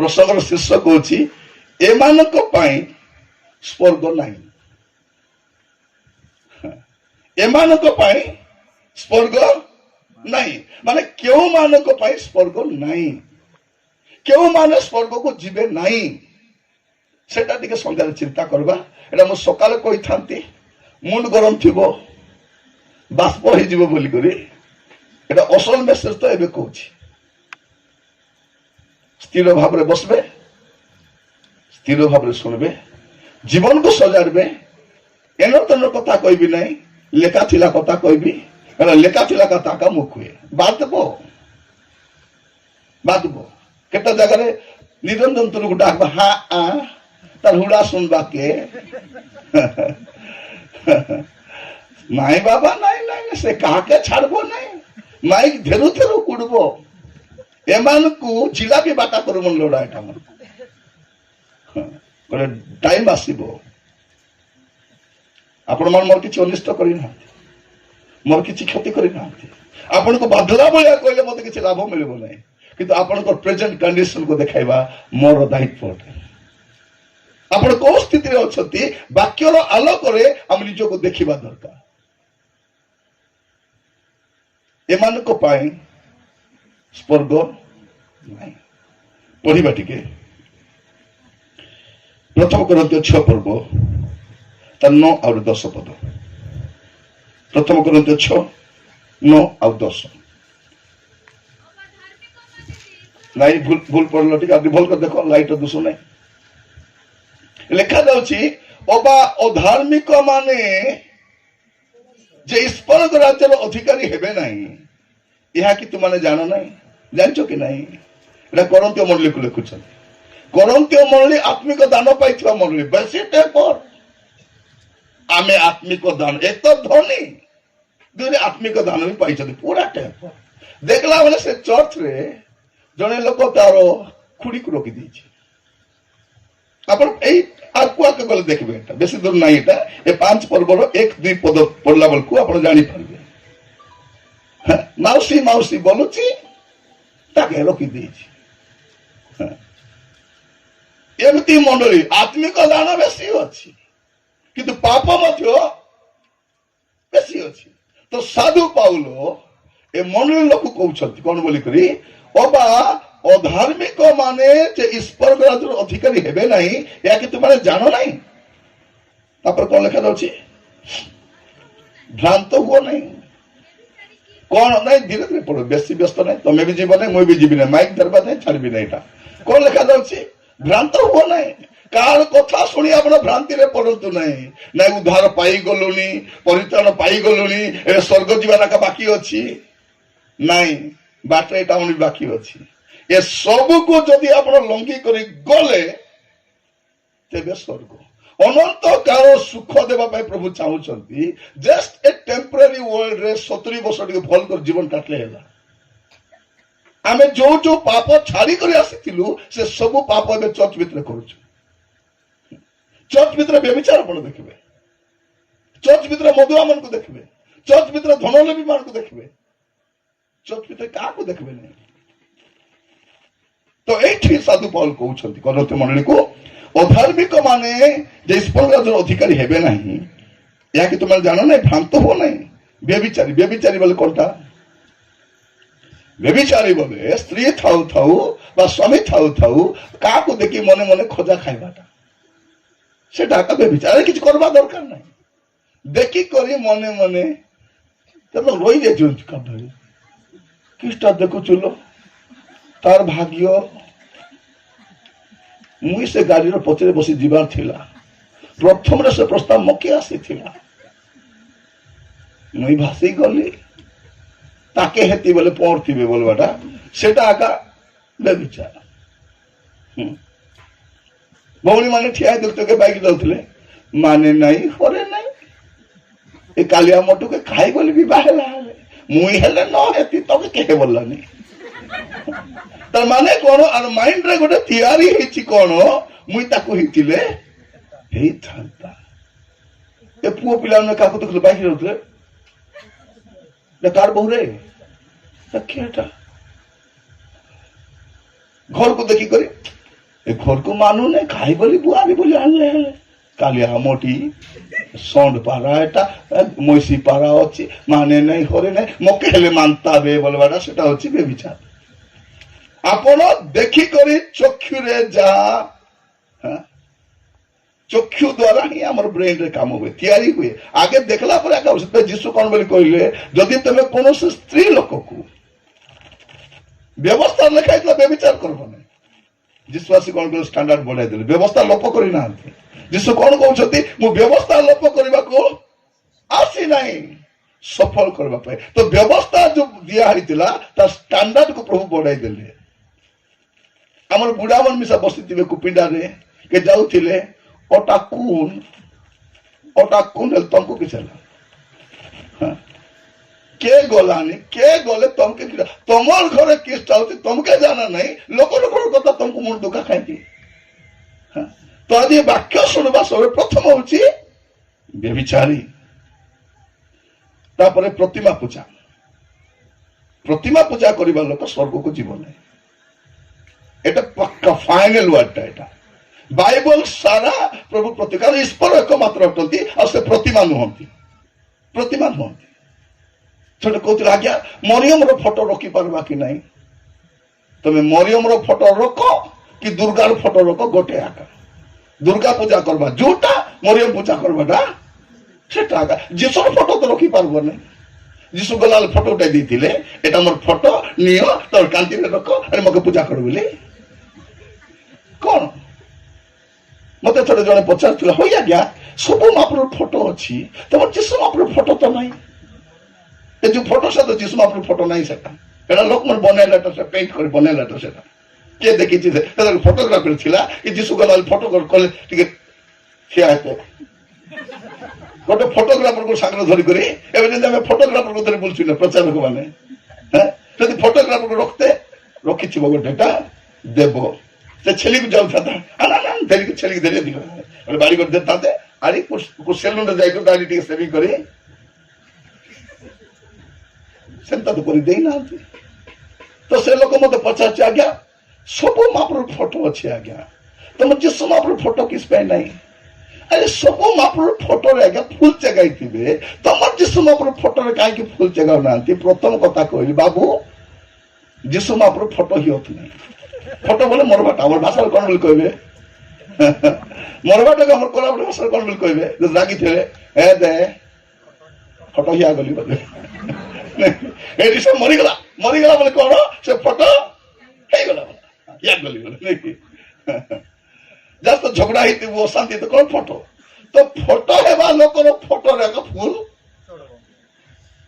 प्रसंगर शीर्षक होची एमानक पाई स्वर्ग नहीं। एमानक पाई स्वर्ग नहीं माने क्यों मानक पाई स्वर्ग नहीं, क्यों माने स्वर्ग को जीवे नहीं सेटा टिके संध्यारे चिंता करबा। एटा मु सकाले कहि थांती मुंड गरम थिबो बाष्प हो जीवो बोली करी एटा असल मेसेज तो एबे कहूची। स्थिर भाव रे बसबे, स्थिर भाव रे सुनबे, जीवन को सजाड़बे। एनो तनो कथा कहबी नहीं, लेखा थिला कथा कहबी, लेखा थिला कथा का मुख हुए बातबो बातबो केटा जगह रे निरंजन तुरु को डाकबा हा आ तार हुड़ा सुनबा के नाई बाबा नाई नाई से काके छाड़बो नहीं माइक धेरु धेरु कुड़बो एमान को जिलापी बाटा करू मन लोड़ा एटा मन गोटे टाइम आसीबो आपण मन मोर किछि अनिष्ट करि ना, मोर किछि क्षति करि ना, आपण को बाधला बया कहले मते किछि लाभ मिलबो नहीं, किंतु आपण को प्रेजेंट कंडीशन को देखाइबा मोर दायित्व अटे। आपण को स्थिति रे अछती वाक्यर आलोक रे हम निज को देखिबा दरकार। एमान को पाई स्वर्ग नहीं। पढ़िबा टिके प्रथम कोरिन्थियो 6 पर्व तार 9 और 10 पद। प्रथम कोरिन्थियो 6 9 और 10 नहीं भूल पड़ल टिके आदि भूल कर देखो लाइट दुसु नहीं लिखा जाउची ओबा अधार्मिक माने जे स्वर्ग राज्यर अधिकारी हेबे नहीं यह कि तुमने जानो नहीं, जानचो कि नहीं। एटा कोरिन्थियो मंडली को लिखुछन। कोरिन्थियो मंडली आत्मिक दान पाइथिबा मंडली बेसी टेपर आमे आत्मिक दान एक तो धनी दुरे आत्मिक दान भी पाइछथि पूरा टेपर। देखला बेले से चर्च रे जने लोक तारो खुड़ी को रोकी दीछि। आपण एई आकु आकु गले देखबे एटा बेसी दूर नाही एटा ए 5 पर्वर 1 2 पद पढ़ला बेल को आपण जानि पारबे। माउसी माउसी बोलुची ताके रोकी दीछि। एमती मंडली आत्मिक दान बेसी अछि किंतु पाप मध्य बेसी अछि। तो साधु पाउलो ए मंडली लोक कहउछथि कोन बोली करी ओबा अधार्मिक माने जे स्वर्ग राज्यर अधिकारी हेबे नहीं या कि तुमने जानो नहीं। तापर कोन लिखा जाउछि भ्रांत हुओ नहीं कौन नहीं धीरे धीरे पढ़ो बेसी व्यस्त नहीं तुम्हें भी जीवन नहीं मुझे भी जीवी नहीं माइक धरबा नहीं छाड़बी नहीं एटा कौन लिखा जाउछि भ्रांत हुओ नहीं कार कथा सुनी आपण भ्रांति रे पड़तु नहीं नहीं उद्धार पाई गलुनी परित्राण पाई गलुनी ए स्वर्ग जीवन का बाकी अछि नहीं बाटे एटा उनी बाकी अछि। ये सब को जदि आपण लंघी करी गले तेबे स्वर्ग अनंत काल सुख देवा पाई प्रभु चाहउछंती। जस्ट ए टेम्पररी वर्ल्ड रे 70 वर्ष टिके भल कर जीवन काटले हैला। आमे जो जो पाप छाड़ी करी आसीथिलु से सब पाप एबे चर्च भितर करूछु। चर्च भितर व्यभिचार आपण देखिबे, चर्च भितर मधुआ मन को देखिबे, चर्च भितर धनलेबी मान को देखिबे, चर्च भितर का को देखिबे नहीं। तो एठी साधु पौल कहउछंती कोरिन्थ मंडली को अधार्मिक माने जे स्वर्ग राज्यर अधिकारी हेबे नहीं या कि तुम जानो नहीं भ्रांत हो नहीं। व्यभिचारी व्यभिचारी बोले कोनटा व्यभिचारी बोले स्त्री थाउ थाउ बा स्वामी थाउ थाउ का को देखि मने मने खोजा खाइबाटा सेटा का व्यभिचार किछ करबा दरकार नहीं। देखि करी मने मने तब रोई जे जुंत का भाई किसटा देखो चलो तार भाग्य मुई से गाड़ी रो पछरे बसी जीवार थिला प्रथम रे से प्रस्ताव मके आसी थिला मुई भासी गली ताके हेती बोले पड़थिबे बोलबाटा सेटा आका व्यभिचार। भौणी माने ठिया देखतो के बाइक जाउतले माने नहीं होरे नहीं ए कालिया मोटू के खाई बोली भी बाहेला मुई हेले न हेती तो के बोललानी तर माने कोन और माइंड रे गोटे थियरी हिची कोन मुई ताको हितिले हेई थांता ए पुओ पिला ने काको देखले बाइक रहतले ले कार बहुरे तखेटा घर को देखी करी ए घर को मानुने खाई बोली बुआरी बोली आनले हेले कालिया मोटी सौंड पारा एटा मईसी पारा अच्छी माने नहीं करे नहीं मके हेले मानता बे बोलवाटा सेटा होची बेविचार आपण देखी करी चक्षुरे जा चक्षु द्वारा ही आम ब्रेन रे काम हुए तैयारी हुए आगे देखला पर आगे जीशु कौन बोली कहले जदि तुम कौन स्त्री लोक को व्यवस्था लिखा बेविचार करब ना जीशु आसी कौन कर स्टैंडर्ड बढ़ाई देले व्यवस्था लोप करी ना जीशु कौन कहते मु व्यवस्था लोप करने को आसी नहीं सफल करने तो व्यवस्था जो दिया होता स्टैंडर्ड को प्रभु बढ़ाई देले आम बुढ़ा मन मिसा बसी थे कुपिंडा रे के जाऊे अटा कौन तुमको किस के गलानी के गले तुमके तुमर घरे किसटा होती तुमके जाना नहीं लोक कथा तुमको मुंड दुखा खाई तो आज ये वाक्य शुणवा सब प्रथम हूँ व्यभिचारी तापर प्रतिमा पूजा करने लोक स्वर्ग को जीव नहीं एटा पक्का फाइनल वर्डटा एटा बाइबल सारा प्रभु प्रतिकार ईश्वर एकमात्र अटंती और से प्रतिमा नुहंती छोटे कहते आज्ञा मरियम रो फोटो रखी पारबा कि नहीं तुम्हें मरियम रो फोटो रख कि दुर्गा रो फोटो रख गोटे आका दुर्गा पूजा करवा जोटा मरियम पूजा करवाटा सेटा आका जीशुर फोटो तो रखी पारबो नहीं जीशु गलाल फोटो उठाई देथिले एटा मोर फोटो नियो तोर कांति रे रख अरे मके पूजा कर बोली कौन मत थोड़े जने पचार हो गया सब महाप्रभु फोटो अच्छी तुम जीशु महाप्रभु फोटो तो नहीं ये जो फोटो से तो जीशु महाप्रभु फोटो नहीं सेटा लोक मन बनाइला से पेंट कर बनाइला सेटा के देखी फोटोग्राफर थिला ये जीशु गलाल फोटो कले टिके ठिया हेते गोटे फोटोग्राफर को सागर धरी करी एबे जे हम फोटोग्राफर को धरी बोलछि ना प्रचारक माने हैं यदि फोटोग्राफर को रखी छिबो गोटेटा देबो से छेली को जाऊ था आना ना धरी के छेली के धरी दियो और बाड़ी कर देता थे अरे कुछ सेलून रे जाई को गाड़ी टिके सेविंग करी सेंता तो करी देई ना तो से लोक मते पचार आज्ञा सब महाप्रभु फोटो अच्छे आज्ञा तुम जीशु महाप्रभु फोटो किस पे नहीं अरे सब महाप्रभु फोटो रे आज्ञा फुल जगाई थिबे तुम जीशु महाप्रभु फोटो रे काहे कि फुल जगाउ नांती प्रथम कथा कहली बाबू जीशु महाप्रभु फोटो ही होत नहीं फोटो बोले मोरबाटा हमर भाषा कोन बोल कहबे मोरबाटा के हमर कोला भाषा कोन बोल कहबे जो रागी थे ए दे फोटो ही आ गली बोले ए सब मरी गला बोले कोन से फोटो हे गला या गली बोले नहीं जस्ट झगड़ा ही वो शांति तो कौन फोटो तो फोटो हेबा लोक फोटो रे फूल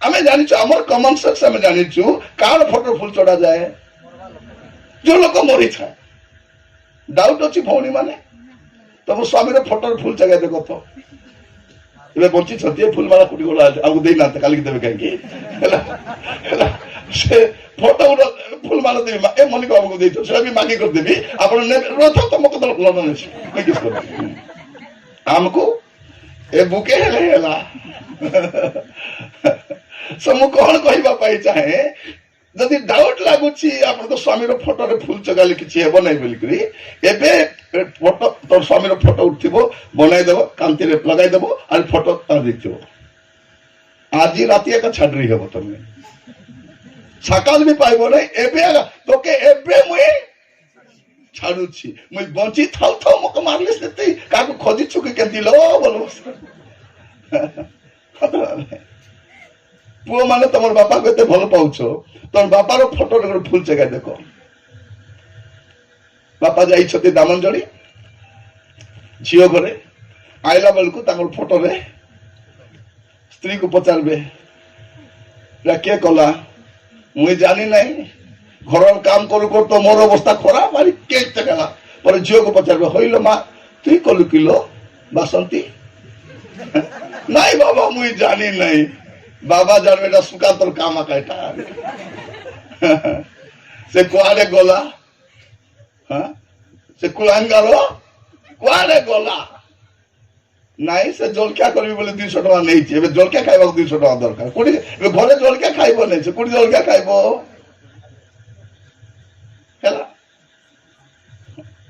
आमे जानि छु हमर कॉमन सेंस आमे जानि छु कार फोटो फूल चढ़ा जाए जो लोक मरी था डाउट अच्छी भौणी माने तुम स्वामी रे फोटो फूल जगह देखो तो ये बंची छती फूलमाला कुटी गोला आगु देई ना काली देबे काई की हला से फोटो फूलमाला देबी ए मनी को आगु देई तो से भी मांगी कर देबी आपण ने रथ तो मको तो लड़न अछि मैं किस कर हमको ए बुके हेला समु कोन कहिबा पाई चाहे जदि डाउट लागुची आपण तो स्वामी रो फोटो रे फूल चगाली किछि हेबो नै बोली करी एबे फोटो तो स्वामी रो फोटो उठथिबो बनाई देबो कांति रे लगाई देबो और फोटो ता देखिबो आज राति का छाडरी हेबो तमे सकाल भी पाइबो नै एबे तोके एबे मुई छाडुची मुई बंची थाउ थाउ मको मारलिस नेती काको खोजी छुके के दिलो बोलो पुओ माने तमर बापा को एते भल पाउछो तोर बापा रो फोटो रे फूल जगह देखो बापा जाई छते दामनजड़ी झियो घरे आइला बेलकु ताकर फोटो रे स्त्री को पचारबे के कला मुई जानी नहीं घर काम करू कर तो मोर अवस्था खराब मारी के चगला पर झियो को पचारबे होइलो मां तुई कलु किलो बासंती नहीं बाबा मुई जानी नहीं बाबा जान बेटा सुका तोर काम आकाटा से कुआरे गला हाँ से कुलांगारो कुआरे गला नहीं से जलखिया करबी बोले 200 टका नहीं छे एबे जलखिया खाइबा 200 टका दरकार कोडी एबे घरे जलखिया खाइबो नहीं छे कोडी जलखिया खाइबो हैला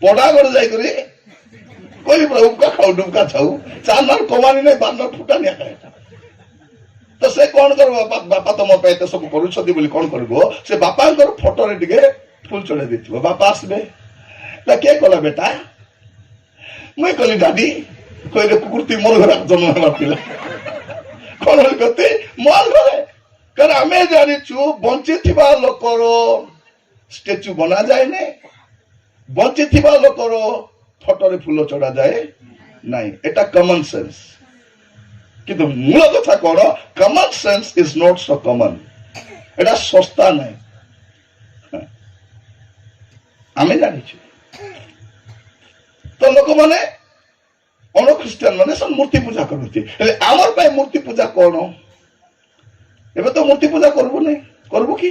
पड़ा कर जाकर कोई प्रभु का खाऊ डुबका छाऊ 4 नर कमानी नहीं 12 नर फुटा नहीं खाए तो से कौन कर बापा तुम पे एत सब कर कौन कर से बापा फोटो रे टिके फुल चढ़े देथिबो बापा आसबे ला के कला बेटा मुई कहली दादी कोई रे कुकुरती मोर घर जन्म हेबा पिला कौन होल कते मोल घरे कर आमे जानी छु बंची थिबा लोकर स्टैच्यू बना जाए ने बंची थिबा लोकर फोटो रे फूल चढ़ा जाए नहीं एटा कॉमन सेंस किंतु मूल कथा कौन common sense is not so common एटा सस्ता नहीं आमे जानी छु तो लोक माने अण ख्रिस्टियन माने सब मूर्ति पूजा करती हेले आमर पे मूर्ति पूजा कौन एबे तो मूर्ति पूजा करबो नहीं करबो की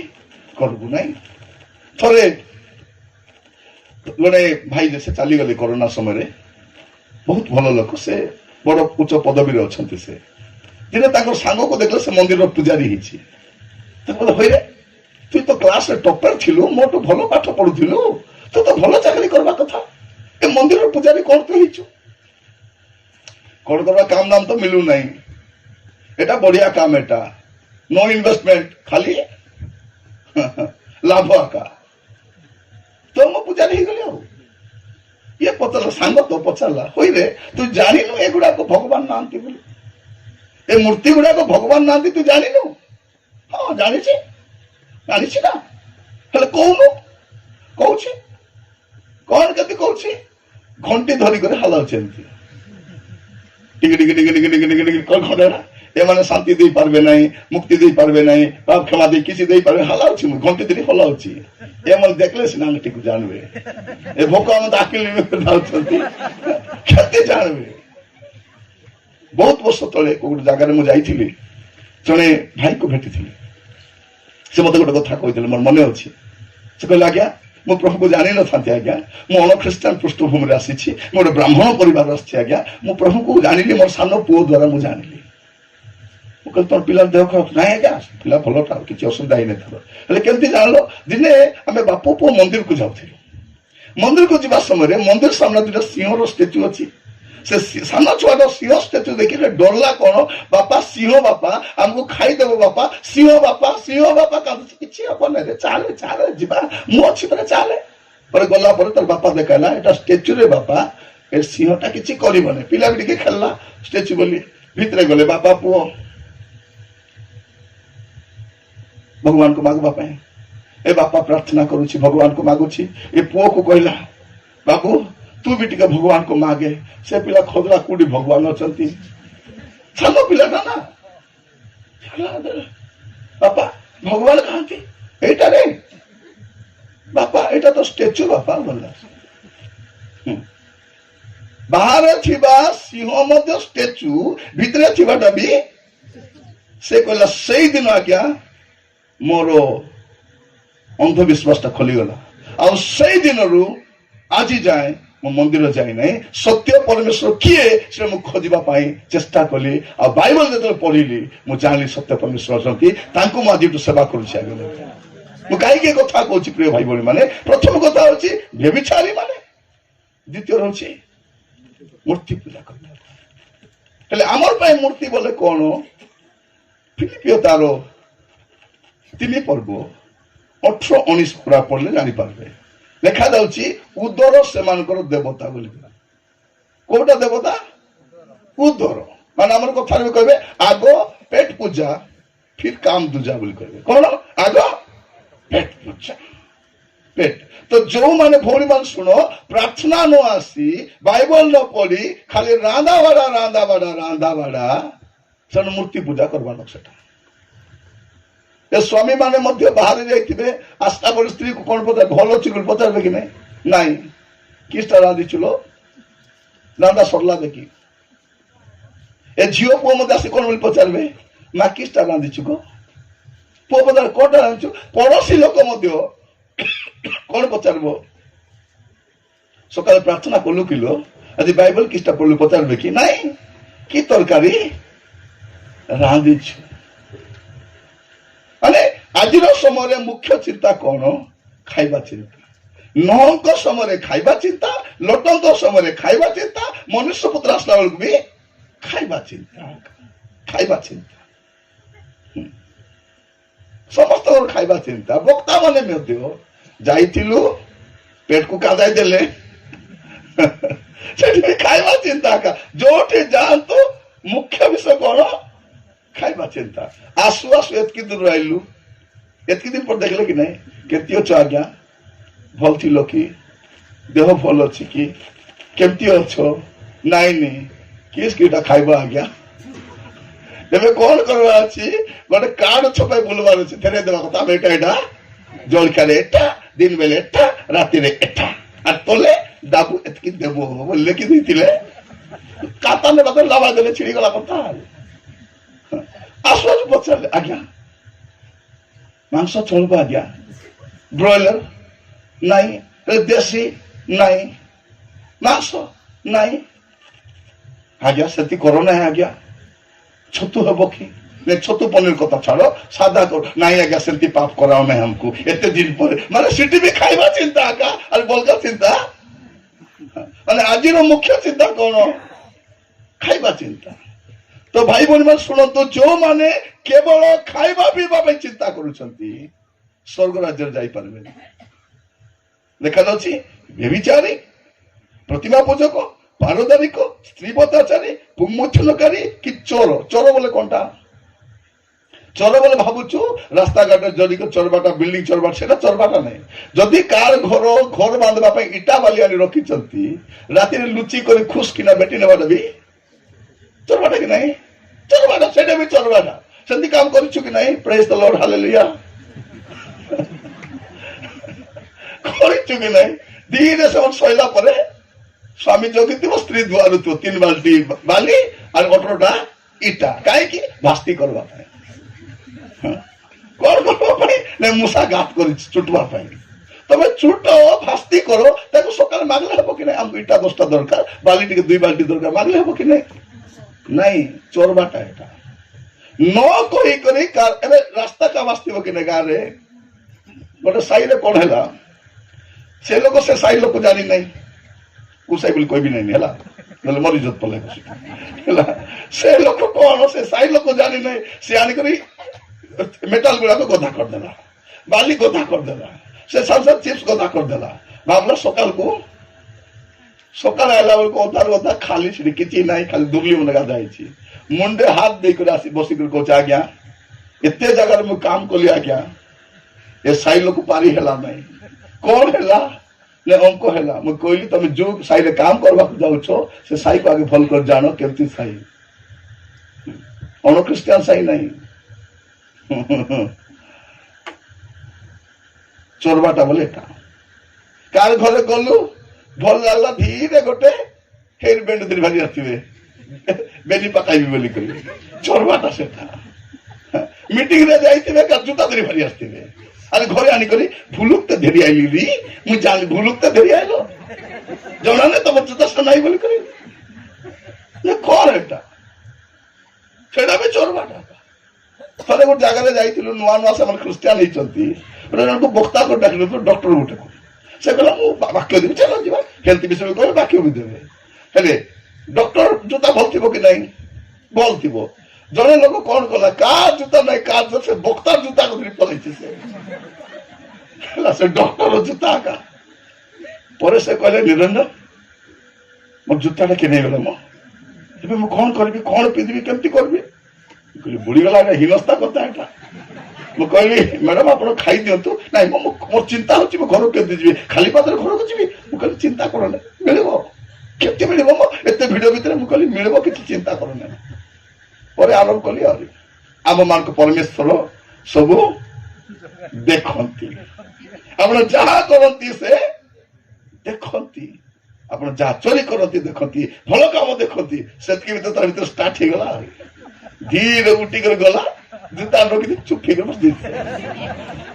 करबो नहीं थोड़े गोटे भाई जैसे चली गले कोरोना समय रे बहुत भल लोक से बड़ उच्च पदवी रे अछंती से दिने ताकर सांग को देखले से मंदिर रो पुजारी हिची तो बोले होय रे तू तो क्लास रे टॉपर थिलु मोटो भलो पाठ पढुथिलु तू तो भलो चाकरी करबा कथा ए मंदिर रो पुजारी कोन तू हिचु कोन करबा काम नाम तो मिलु नहीं एटा बढ़िया काम एटा नो इन्वेस्टमेंट खाली लाभ का तो मो पुजारी ही गले ये पचर सांग तो पचारा होई रे तू जानिनु एगुड़ा को भगवान नांती बोली ए मूर्ति गुड़ा को भगवान नांती तू जानिनु हां जानि छी ना हेले कोनु कहूछि कोन कति कहूछि घंटी धरी करे हलाउछेंती टिक टिक टिक टिक टिक टिक टिक कोन खडरा ए माने शांति दे पारबे नहीं मुक्ति दे पारबे नहीं पाप क्षमा दे किसी दे पारबे हलाउछि मु घंटी धरी हलाउछि ए मन देखले सिना टिक जानबे ए भोका मन आकिल में दाउछंती केते जानबे बहुत वर्ष तले कोड जगह रे मु जाईथिली जने भाई को भेटिथिली से मते गोटे कथा कहिथिले मोर मने अछि से कहला आज्ञा मो प्रभु को जानि न थांती आज्ञा मो अण ख्रिस्टियन पृष्ठभूमि रे आसीछि मोर ब्राह्मण परिवार आछि आज्ञा मो प्रभु को जानिली मोर सानो पुओ द्वारा मु जानिली मुकल तो पिला देह खराब नहीं आज्ञा पिला भलो था किछि असुविधा ही नहीं हेले केमती जानलो दिने आमे बापू पुओ मंदिर को जाउथिलु मंदिर को जिबा समय रे मंदिर सामने दुटा सिंह रो स्टैच्यू अछि से साना छुआ सिंह स्टैच्यू देखिले डरला कौन बापा सिंह बापा हमको खाई देबो बापा सिंह बापा किछि अपन रे चाले चाले जिबा मु अछि पर चाले पर गला पर तर बापा देखाला एटा स्टैच्यू रे बापा ए सिंहटा किछि करिबने पिला बिटी के खेलला स्टैच्यू बोली भीतरे गले बापा पुओ भगवान को मागबा पाए ए बापा प्रार्थना करूछि भगवान को मागुछि ए पुओ को कहला बाबू तू भी टिके भगवान को मागे से पिला खोदला कुडी भगवान अछंती सानो पिला ना बापा भगवान कहांती एटा रे बापा एटा तो स्टैच्यू बापा बोला बाहर थिबा सिंह मध्य स्टैच्यू भितरे थिबाटा भी से कहला सेई दिन आज्ञा मोरो अंधविश्वास खोली गला आ सेई दिन रु आज जाए मो मंदिर जाए नहीं सत्य परमेश्वर किए से मु खोजिबा पाई चेष्टा कली आ बाइबल जते पढिली मु जानली सत्य परमेश्वर अछंती तांको मु आज सेवा करूछि आगे मु काई के कथा कहूछि प्रिय भाई बोली माने प्रथम कथा होछि व्यभिचारी माने द्वितीय होछि मूर्ति पूजा करता हेले हमर पाई मूर्ति बोले कोन फिलिपियो तारो 3 पर्व 18-19 पूरा पढ़ले जानी पारबे लेखा जाउची उदर सेमानकर देवता बोली कोटा देवता उदर माने हमर कथा रे कहबे आगो पेट पूजा फिर काम दूजा बोली कहबे कोन आगो पेट पूजा पेट तो जो माने भौरी मान सुनो प्रार्थना न आसी बाइबल न पढ़ी खाली रांदा बाड़ा सन मूर्ति पूजा करबानो सेटा ए स्वामी माने मध्य बाहर जाइथिबे आस्था बड़ स्त्री को कोन पता भलो चिकुल पचारबे कि नहीं किस्ता रांदी चलो रांदा सरला देखी ए झियो पो मते आसी कोन बोली पचारबे मा किस्ता रांदी चुको पो पता कोटा रांचु पड़ोसी लोक मध्य कोन पचारबो सकाल प्रार्थना कलु किलो आज बाइबल किस्ता पढलु पचारबे कि नहीं कि तरकारी रांदी छु माने आज समय मुख्य चिंता कौन खाइबा चिंता नौक समय खाइबा चिंता लोटंग समय खाइबा चिंता मनुष्य पुत्र आसला बेलू भी खाइबा चिंता समस्त खाइबा चिंता वक्ता माने जाइथिलु पेट को कादाई देले खाइबा चिंता का जोठी जानतु मुख्य विषय कौन खाइबा चिंता आसु आसु एतकी दूर रहिलु एतकी दिन पर देखले कि नहीं केती अच्छ आज्ञा भल थी कि देह भल अच्छी कि केमती अच्छ नाई नहीं किस किटा खाइबा आज्ञा तेरे कौन करवा अच्छी गोटे कार्ड छपाई बुलवार अच्छी फेरे देवा कथा बेटा एटा जलखिया एटा दिन बेले एटा राति रे एटा और तोले दाबू एतकी देबो बोले कि दैथिले काता ने बदल लावा देले छिड़ी गला कथा आसु आसु पचारे आज्ञा मांस चलबा आज्ञा ब्रॉयलर नहीं देशी नहीं मांस नहीं आज्ञा सेती कोरोना है आज्ञा छतु हम कि नहीं छतु पनीर कथा छाड़ो सादा करो नहीं आज्ञा सेती पाप कराओ नहीं हमको एते दिन पर माने सिटी भी खाइबा चिंता आका और बोलका चिंता माने आज मुख्य चिंता कौन खाइबा चिंता तो भाई बहन मान शुणु तो जो माने केवल खाइबा पीवा चिंता करुछंती स्वर्ग राज्य जाई पारबे देखा जाउछि व्यभिचारी प्रतिमा पूजक पारदारिक स्त्रीपताचारी पुंमोचनकारी कि चोर चोर बोले कौनटा चोर बोले भावुचु रास्ता घाट जदि चोरबाटा बिल्डिंग चोरबाट सेटा चोरबाटा नहीं जदि कार घर बांधवा इटा बाली आनी रखिचंती राति लुचि कर खुश किना बेटी नेबाटा भी चोरबाटा कि नहीं चोरबाटा सेटा भी चोरबाटा सेंती काम करिछु कि नहीं प्रेज द लॉर्ड हालेलुया करिछु कि नहीं धीरे से सैला परे स्वामी जोगी थी स्त्री दुआर थो 3 बाल्टी बाली और 18टा इटा कहीं भास्ती करवा कौन करने मूसा गात कर चुटवा तबे चुट भास्ती करो ताको सकाल मागले हम कि नहीं हमको इटा 10टा दरकार बाली टी 2 बाल्टी दरकार मागले हम कि नहीं चोरबाटा एटा न कही करी रास्ता का भास्ती कि नहीं गाँव रे गोटे साई रे कौन है से लोग से साई लोग जानी नहीं कुसाई बोली कोई भी नहीं है मरी जत पले से लोग कौन से साई लोग जानी नहीं से आनी करी मेटाल गुड़ा को गधा कर देला बाली गधा कर देला से सब चिप्स गधा कर देला भावला सकाल को सकाल आला को ओतार ओता खाली सिड़ी किछि नहीं खाली दुबली मन गाधा आइछि मुंडे हाथ दे कर आसी बसी कर कोचा गया एते जगह में काम कोली आ गया ये साई लोग पारी हेला नहीं कौन हेला ने अंको हेला मैं कहली तुम जो साई रे काम करबा जाउछो से साई को आगे भल कर जानो केमती साई अन क्रिश्चियन साई नहीं चोरबाटा बोले कार घरे गलु भल लागला धीरे गोटे हेयर बैंड धरी भारी आथिबे बेनी पकाइबी बोली कहि चोरबाटा सेटा मीटिंग रे जाइथिबे का जूता धरी भारी आथिबे अरे घरे आनी करी भुलुकते धेरी आइली री मु जान भुलुकते धेरी आइलो जणा ने तब जूता नहीं बोली करी ने कोन एटा सेटा भी चोरबाटा थरे गोटे जगह जाइथिलु नुआ नुआ से क्रिश्चियन होइचंती को बक्ता को डाकिलु तो डॉक्टर गोटे से कहला मु वाक्य देबी चलो जीवा हेल्थ विषय में कहले वाक्य भी देबे हेले डॉक्टर जूता भल थिबो कि नहीं भल थिबो जने लोग कौन कला का जूता नहीं का से बक्ता जूता को धरी पलैछि से डॉक्टर जूता का पर से कहले निरंजन मोर जूताटा के नहीं गला मो एबे मु कौन करबी कौन पिंदबी केमती करबी कहली बुढ़ी गला हिनस्ता कथा एटा मु कहली मैडम आप खाई दिंतु ना मोर चिंता होची घर के जी खाली पात्र घर को जी मु कहली चिंता करो ना मिलबो केते मिलबो मो एते वीडियो भीतर मु कहली मिलबो किछि चिंता करो ना पर आरंभ कली आम मान परमेश्वर सब देखती आप जहा करती से देखती आप जहा चोरी करती देखती भल काम देखती से भीतर स्टार्ट हो गला धीरे उठिक गला जूता रखी चुपी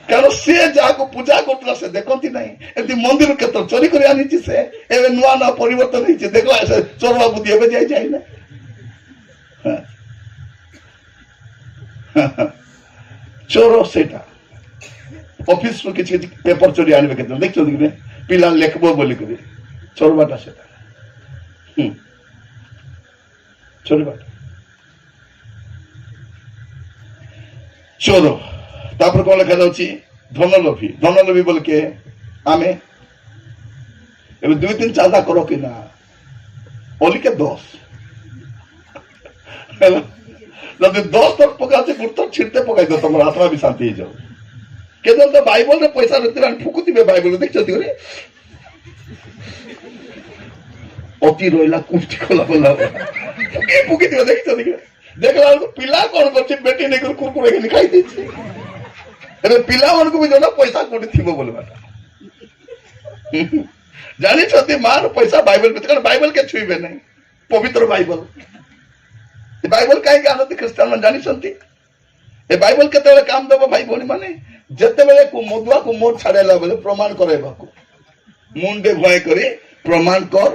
कारण सी जहाँ को पूजा करता से देखती ना एमती मंदिर के चोरी कर आनी से नुआ नुआ परिवर्तन देखला चोरवा बुद्धि एवं जाए जाए ना चोर सेटा ऑफिस किसी पेपर चोरी आने देखो पिला लेखबो बोली ଚୋରବାଟା ସେଟା ଚୋରବାଟା ଚୋର। ତାପରେ କଣ ଲେଖାଯାଉଛି? ଧନଲୋଭୀ। ଧନଲୋଭୀ ବୋଲେ କିଏ? ଆମେ। ଏବେ 2-3 ଚାନ୍ଦା କର କି ନା ଓଲିକେ 10 ହେଲା। ଯଦି 10 ତକ ପକାଉଛି ଗୋଟେ ଥର ଛିଟତେ ପକାଇ ଦିଅ, ତମର ଆତ୍ମା ବି ଶାନ୍ତି ହେଇଯାଉ। କେତେବେଳେ ତ ବାଇବଲରେ ପଇସା ରଖିଥିଲେ ଫୁକୁଥିବେ, ବାଇବଲ ଦେଖିଛନ୍ତି ବୋଲି ଅତି ରହିଲା କୁଷ୍ଟି କଲା ବୋଲା ଫୁକିଥିବେ, ଦେଖିଛନ୍ତି କି? ଦେଖିଲା ବେଳକୁ ପିଲା କଣ କରୁଛି? ବେଟି ନେଇକରି କୁରକୁରେ କିନି ଖାଇ ଦେଇଛି। ଏବେ ପିଲାମାନଙ୍କୁ ବି ଜଣା ପଇସା କୋଉଠି ଥିବ ବୋଲବାଟା ଜାଣିଛନ୍ତି। ମାର ପଇସା ବାଇବଲ ଭିତରେ, କାରଣ ବାଇବଲ କେ ଛୁଇଁବେ ନାହିଁ, ପବିତ୍ର ବାଇବଲ। ଏ ବାଇବଲ କାହିଁକି ଆଣନ୍ତି ଖ୍ରୀଷ୍ଟିଆନ ମାନେ ଜାଣିଛନ୍ତି? ଏ ବାଇବଲ କେତେବେଳେ କାମ ଦେବ ଭାଇ ଭଉଣୀ ମାନେ? ଯେତେବେଳେ ମଦୁଆକୁ ମଦ ଛାଡେଇଲା ବେଳେ ପ୍ରମାଣ କରାଇବାକୁ, ମୁଣ୍ଡେ ଭୟ କରି ପ୍ରମାଣ କର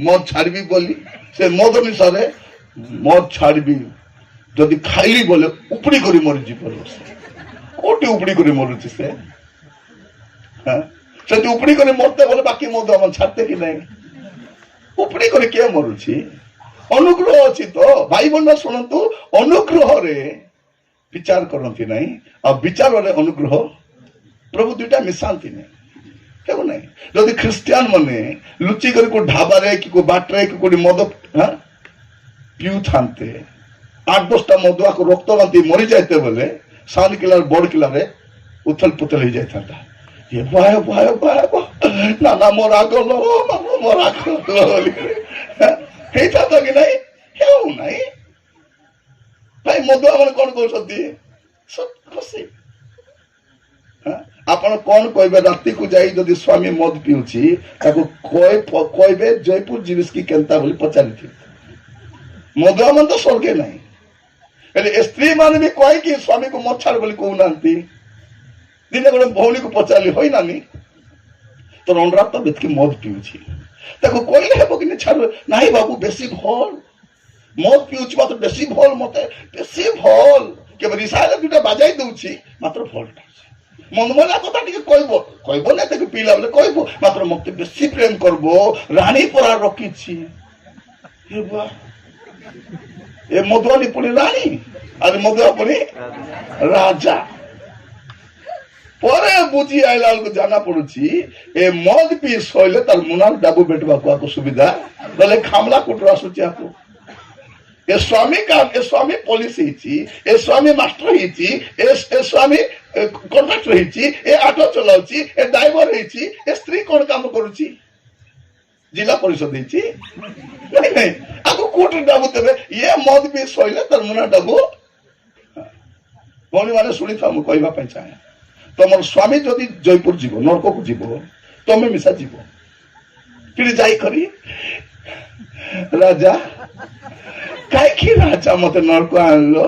ମଦ ଛାଡିବି ବୋଲି। ସେ ମଦ ନିଶାରେ ମଦ ଛାଡିବି ଯଦି ଖାଇଲି ବୋଲେ ଉପଡ଼ି କରି ମରିଯିବ। କୋଉଠି ଉପଡ଼ି କରି ମରୁଛି ସେ? ସେଠି ଉପଡ଼ି କରି ମରତେ ବୋଲେ ବାକି ମଦ ଆମ ଛାଡତେ କି ନାହିଁ? ଉପଡ଼ି କରି କିଏ ମରୁଛି? ଅନୁଗ୍ରହ ଅଛି ତ ଭାଇ ଭଉଣୀ ଶୁଣନ୍ତୁ। ଅନୁଗ୍ରହରେ ବିଚାର କରନ୍ତି ନାହିଁ, ଆଉ ବିଚାରରେ ଅନୁଗ୍ରହ ପ୍ରଭୁ ଦୁଇଟା ମିଶାନ୍ତି ନାହିଁ, କେବେ ନାହିଁ। ଯଦି ଖ୍ରୀଷ୍ଟିଆନ ମାନେ ଲୁଚି କରି କୋଉ ଢାବାରେ କି କୋଉ ବାଟରେ କି କୋଉଠି ମଦ ପିଉଥାନ୍ତେ, 8-10ଟା ମଦୁଆକୁ ରକ୍ତ ବାନ୍ତି ମରିଯାଇତେ ବୋଲେ ସାନ କିଲାର ବଡ କିଲାରେ ଉଥଲ ପୁଥଲ ହେଇଯାଇଥାନ୍ତା। ନା ମୋର ଆଗଲ ମୋର ଆଗଲ ହେଇଥାନ୍ତା କି ନାହିଁ? ହେଉ ନାହିଁ। ଭାଇ ମଦୁଆ ମାନେ କଣ କହୁଛନ୍ତି? ଖୁସି। ଆପଣ କଣ କହିବେ? ରାତିକୁ ଯାଇ ଯଦି ସ୍ୱାମୀ ମଦ ପିଉଛି ତାକୁ କହିବେ ଜୟପୁର ଯିବିସ୍ କି କେନ୍ତା ବୋଲି ପଚାରିଥିବେ। ମଦୁଆ ମାନେ ତ ସ୍ୱର୍ଗେ ନାହିଁ, ହେଲେ ସ୍ତ୍ରୀ ମାନେ ବି କହିକି ସ୍ୱାମୀକୁ ମଦ ଛାଡ ବୋଲି କହୁନାହାନ୍ତି। ଦିନେ ଗୋଟେ ଭଉଣୀକୁ ପଚାରିଲି, ହୋଇନାନି ତୋର ଅଣ୍ଡରା ତ ବେତକି ମଦ ପିଉଛି, ତାକୁ କହିଲେ ହେବ କି ଛାଡ? ନାହିଁ ବାବୁ ବେଶୀ ଭଲ ମଦ ପିଉଛି, ମାତ୍ର ବେଶୀ ଭଲ, ମତେ ବେଶୀ ଭଲ କେବେ ରିସାଇଲେ ଦୁଇଟା ବାଜାଇ ଦଉଛି, ମାତ୍ର ଭଲଟା ମନମଲା କଥା ଟିକେ କହିବ ନା, ତାକୁ ପିଇଲା ବେଳେ କହିବ, ମାତ୍ର ମତେ ବେଶୀ ପ୍ରେମ କରବ, ରାଣୀ ପରା ରଖିଛି। ଏ ମଧୁଆନୀ ପୁଣି ରାଣୀ, ଆରେ ମଧୁଆ ପୁଣି ରାଜା। ପରେ ବୁଝି ଆଇଲା ବେଳକୁ ଜାଣା ପଡୁଛି ଏ ମଦ ପିଇ ଶୋଇଲେ ତାର ମୁନାର ଡାବୁ ବେଟବାକୁ ଆକୁ ସୁବିଧା, ନହେଲେ ଖାମଲା କୁଟର ଆସୁଛି ଆକୁ। ଏ ସ୍ୱାମୀ ପୋଲିସ ହେଇଛି, ଏ ସ୍ୱାମୀ ମାଷ୍ଟର ହେଇଛି, ଏ ସ୍ୱାମୀ କଣ୍ଟ୍ରାକ୍ଟର ହେଇଛି, ଏ ଅଟୋ ଚଲାଉଛି, ଏ ଡ୍ରାଇଭର ହେଇଛି, ଏ ସ୍ତ୍ରୀ କଣ କାମ କରୁଛି? ଜିଲ୍ଲା ପରିଷଦ ହେଇଛି। ନାଇଁ ନାଇଁ, ଆକୁ କୋର୍ଟରେ ଡାବୁ ଦେବେ। ଇଏ ମଦ ପିଇ ଶୋଇଲେ ତାର ମୁନା ଡାବୁ। ଭଉଣୀ ମାନେ ଶୁଣିଥାଉ, ମୁଁ କହିବା ପାଇଁ ଚାହେଁ, ତମର ସ୍ୱାମୀ ଯଦି ଜୟପୁର ଯିବ, ନରକକୁ ଯିବ, ତମେ ମିଶା ଯିବ। फिर जाई करी राजा कहीं राजा मत नरक आणलो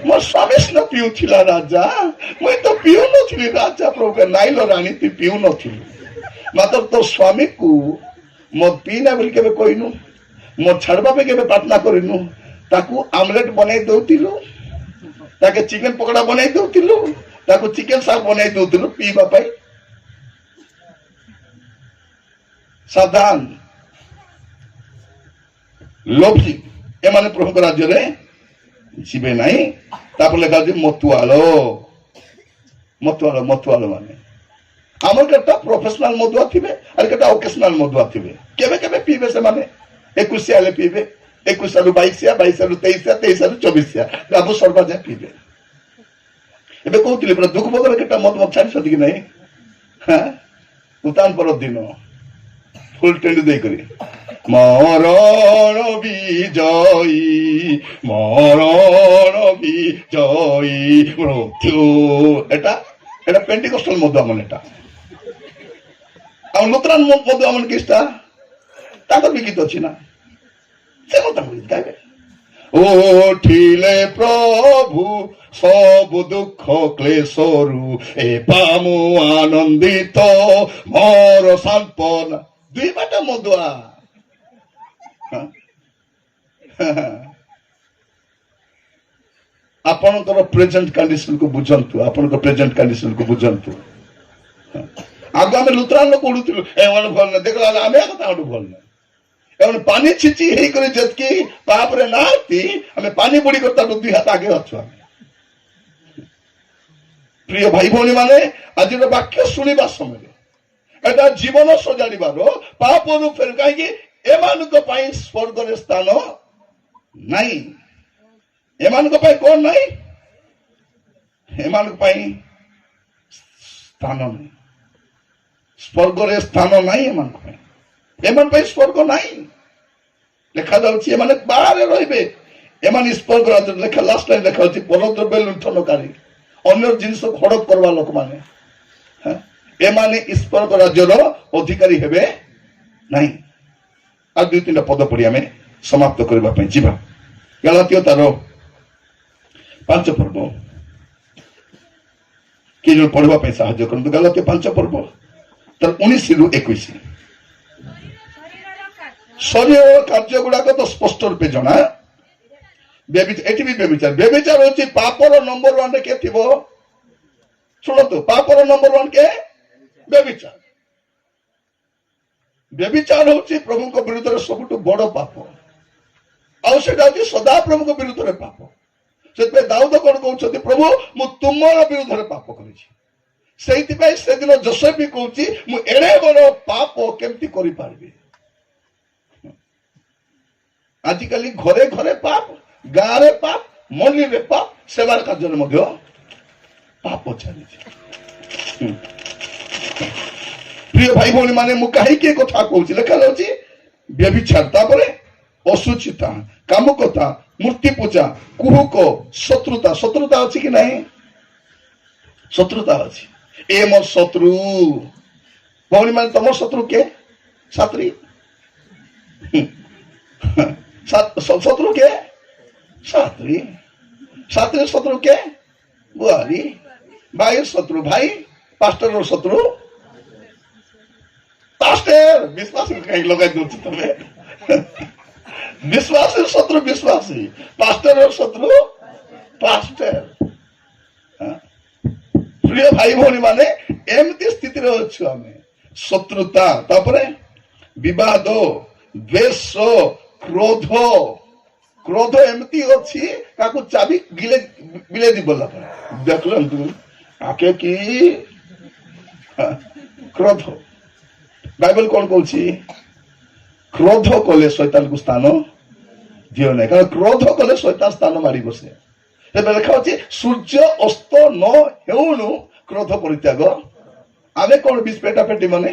मो स्वामी सिना पिउथिला राजा मुई तो पिउ नथिली राजा प्रभु नाइलो रानी तु पिउ नथिलु मात्र तो स्वामी को मो पीना बोल केबे कहिनु मो छाड़बा पे केबे प्रार्थना करिनु ताकू आमलेट बनाई दउतिलु ताके चिकन पकोड़ा बनाई दउतिलु ताकू चिकन साग बनाई दउतिलु पीबा पाई सावधान लोभी एमाने प्रभु राज्य रे जीवे नहीं तापर लेखा जे मतुआलो मतुआलो मतुआलो माने आमर केटा प्रोफेशनल मदुआ थिबे आर केटा ओकेशनल मदुआ थिबे केबे केबे पीबे से माने 21 आले पीबे 21 आलु 22 या 22 आलु 23 या 23 आलु 24 या बाबू सरबा जा पीबे एबे कहतिले पुरा दुख बगरे केटा मद मत छाड़ी सदी कि नहीं हां उतान पर दिन फुल टेंड दे करी मरण विजयी मृत्यु एटा एटा पेंटिकस्टल मदुआ मन एटा आ लुथरान मदुआ मन किस्ता ताकर भी गीत अछि ना से मत गीत गाइबे उठिले प्रभु सब दुख क्लेशरु ए पामु आनंदित मोर सांत्वना दुई बाटा मदुआ आपनकर प्रेजेंट कंडीशन को बुझंतु आपनकर प्रेजेंट कंडीशन को बुझंतु आगे आम लुथरान लोग उड़ूलु एम भल ना देखला आम भल ना एवं पानी छिची जतकी पाप रे ना आम पानी बुड़ी कर दुई हाथ आगे अच्छु प्रिय भाई भौणी माने आज वाक्य शुणा समय एटा जीवन सजाड़बार पाप फेर कहीं एमान स्वर्ग स्थान नहीं एमान कौन नहीं एमान स्थान नहीं स्वर्ग स्थान नहीं एमान स्वर्ग नहीं लिखा जाऊँगी बाहर रे एमान स्वर्ग राज्य लेखा लास्ट लाइन लिखा परद्रव्य लुंठनकारी अन्य जिन हड़प करवा लोक मैंने एमाने स्वर्ग राज्यर अधिकारी हेबे नहीं आ दुई तीन पद पढ़ी आम समाप्त करने जा गलातिय तार 5 पर्व किए जन पढ़ाई साहाଯ୍य करते गलातिय 5 पर्व तार 19 रु 21 शरीर कार्य गुड़ाक तो स्पष्ट रूपे जना एटी भी व्यभिचार व्यभिचार होची पापर नंबर 1 के थिबो सुनतु पापर नंबर 1 के व्यभिचार व्यभिचार होची प्रभु को विरुद्ध रे सबटु बड़ पाप आउ सेटा होची सदा प्रभु को विरुद्ध रे पाप सेते दाऊद कोन कहउछथि प्रभु मु तुमर विरुद्ध रे पाप करिछि सेति पय से दिन जोसेफ भी कहउछि मु एडे बड़ पाप केमति करि पारबी आजिकली घरे घरे पाप गाँव पाप मंडी में पाप सेवार कार्य पाप चली प्रिय भाई भौणी माने मु कहीं कथा कहूँ लिखा जाऊँगी व्यभिचार अशुचिता कामुकता मूर्ति पूजा कुहुक शत्रुता शत्रुता अच्छी कि नहीं शत्रुता अच्छी ए मो शत्रु भौणी माने तुम शत्रु के छात्री शत्रु के छात्री छात्री शत्रु के बुआरी भाई शत्रु भाई पास्टर शत्रु पास्टर विश्वास कहीं लगा दूसरी तुम्हें विश्वास शत्रु विश्वासी पास्टर शत्रु पास्टर प्रिय भाई भौणी माने एमती स्थिति रे अच्छु आमे शत्रुता तापरे विवाद द्वेष क्रोध क्रोध एमती अच्छी काकू चाबी गिले बिले दी बोला देखलंतु आके की क्रोध बाइबल कौन कहूँ क्रोध कले शैतान को स्थान दियो ना कारण क्रोध कले शैतान स्थान मारी बसे लिखा अच्छे सूर्य अस्त न हेउनु क्रोध परित्याग आमे कौन बीस पेटा पेटी माने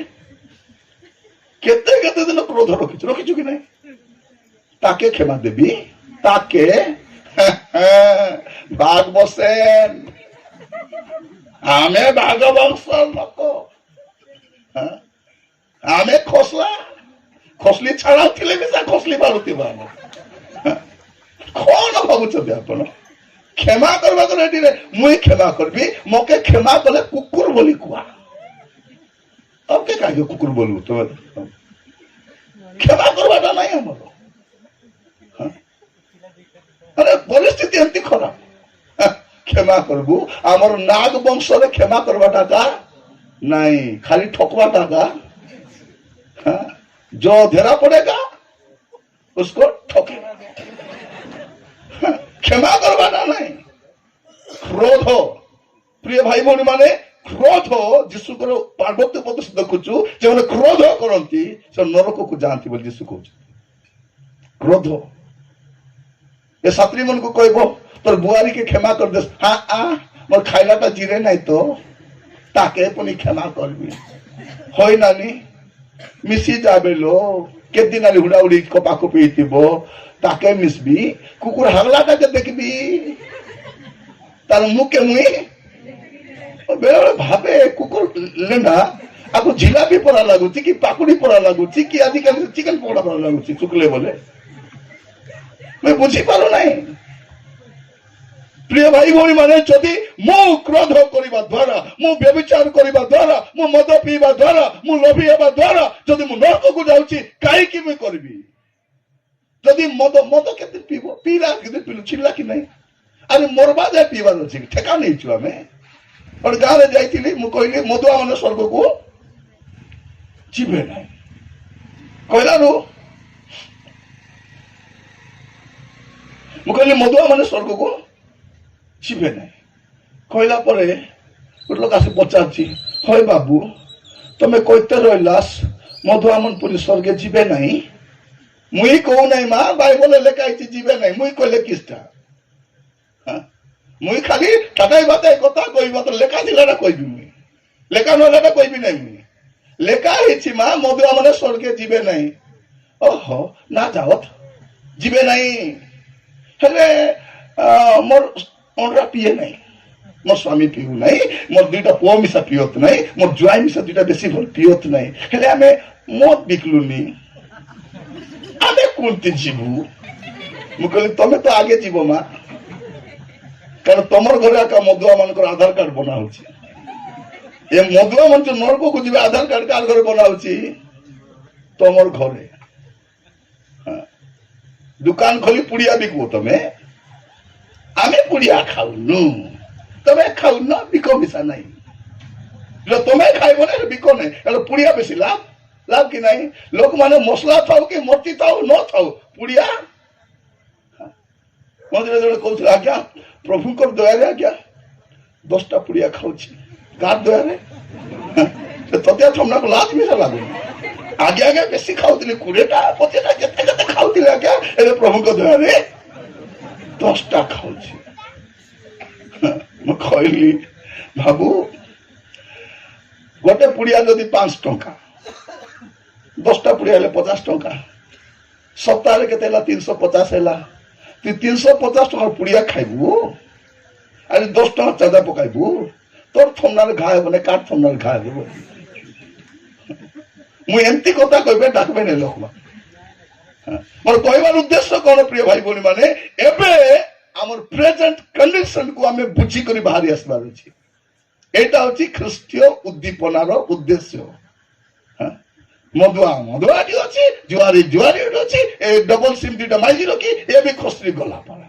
केते केते दिन क्रोध रखिचु कि नहीं ताके क्षमा देवी ताके बाघ बसेन आमे बाघ वंश लोक आमे खसला खसली छाड़ा थिले मिसा खसली मारुती बाबा कौन भावुछथि आपण क्षमा करबा तो रेडी रे मुई क्षमा करबी मोके क्षमा कले कुकुर बोली कुआ अब के काहे कुकुर बोलू तो क्षमा करबाटा नहीं हमर अरे परिस्थिति एमती खराब क्षमा करबू आमर नाग वंश रे क्षमा करबाटा का नहीं खाली ठोकबाटा का जो धेरा पड़ेगा उसको ठोकेगा क्षमा करवाना नहीं क्रोध प्रिय भाई भौणी माने क्रोध जीशु को पार्वती पद से देखुचु जो क्रोध करती से नरक को जाती बोली जीशु कहूँ क्रोध ये छात्री मन को कहब तोर बुआरी के क्षमा कर दे हाँ मोर खाइलाटा जीरे नहीं तो ताके पुनी क्षमा करबी होई नानी मिसी जाबे लो के दिन आली हुड़ा उड़ी कपा कपी थीबो ताके मिसबी कुकुर हागलाटा के देखबी तार मुके मुई बेले भाबे कुकुर लेना आपको जिलापी पड़ा लगुची कि पाकुड़ी पड़ा लगुची कि आजिकल चिकन पकोड़ा पड़ा लगुची चुकले बोले मैं बुझी पारो नहीं प्रिय भाई भौणी माने जदि मु क्रोध करिबा द्वारा मु व्यभिचार करिबा द्वारा मु मद पीबा द्वारा मु लोभी हेबा द्वारा जदि मु नरक को जाउची काई कि मैं करबी जदि मद केते पीबो पीला केते पीलु छिल्ला कि नहीं अरे मोरबा जाय पीबा अछि ठेका नहीं छु हमें और गारे जाइतिली मु कहली मदुआ माने स्वर्ग को जीवे ना कहलु मुझे मधुआ मैंने स्वर्ग को जीवे ना कहला गोटे लोक आस पचार हय बाबू तुम्हें कहते रहीलास मधुआ मन पुरी स्वर्गे जीवे ना मुई कहू ना माँ बाइबल लेखाई जीवे ना मुई कहले किसटा मुई खाली टाटाई बाताई कथा कहबा तो लेखा थिला कहबी मुई लेखा ना कहबी ना मुई लेखा ही माँ मधुआ मैंने स्वर्गे जीवे ना ओहो ना जाओ जीवे ना हेले मोर अंडा पीए ना मोर स्वामी पीऊ ना मोर दुईटा पुआ मिसा पीओत ना मोर जुआई मिसा दुईटा बेसी भल पीओत ना हेले आमे मत बिकलुनी आमे कोनते जीवु मु कहली तमे तो आगे जीव माँ कारण तमर घरे आका मधुआ मानकर आधार कार्ड बना होची ये मधुआ मन जो नरक को जीवे आधार कार्ड कार घरे बना होची तमर घरे दुकान खोली पुड़िया बिकबो तमे आमे पुड़िया खाउनु तमे खाउनु बिको मिसा नहीं जो तमे खाइबो ना बिको नहीं एलो पुड़िया बेसी लाभ लाभ कि नहीं लोक माने मसला थाउ कि मोती थाउ न थाउ पुड़िया मधुरे जड़े कहते आज्ञा प्रभु को दया आज्ञा 10टा पुड़िया खाऊची कार दया तते थमना को लाभ मिसा लागो आगे आगे बेसी खाऊली 20टा 25टा केते केते खाऊली आज्ञा ए प्रभु को दया रे 10टा खाऊची मैं कहली बाबू गोटे पुड़िया जदि 5 टंका 10टा पुड़िया 50 टंका सप्ताह के 350 है तु 350 टका पुड़िया खाइबू अरे 10 टका चादा पकाइबू तोर थमनार घा हे काट थमनार घा हे मुझे एमती कथा कहबे डाकबे नहीं लोक मोर कहबार उद्देश्य कौन प्रिय भाई बोली माने एबे आमर प्रेजेंट कंडीशन को आमे बुझी करी बाहरी आसबार अछि एटा होची ख्रिस्टीय उद्दीपनार उद्देश्य मधुआ मधुआ टी अछि जुआरी जुआरी अछि ए डबल सिम दुटा माइजी रखी ए भी खसरी गला पड़ा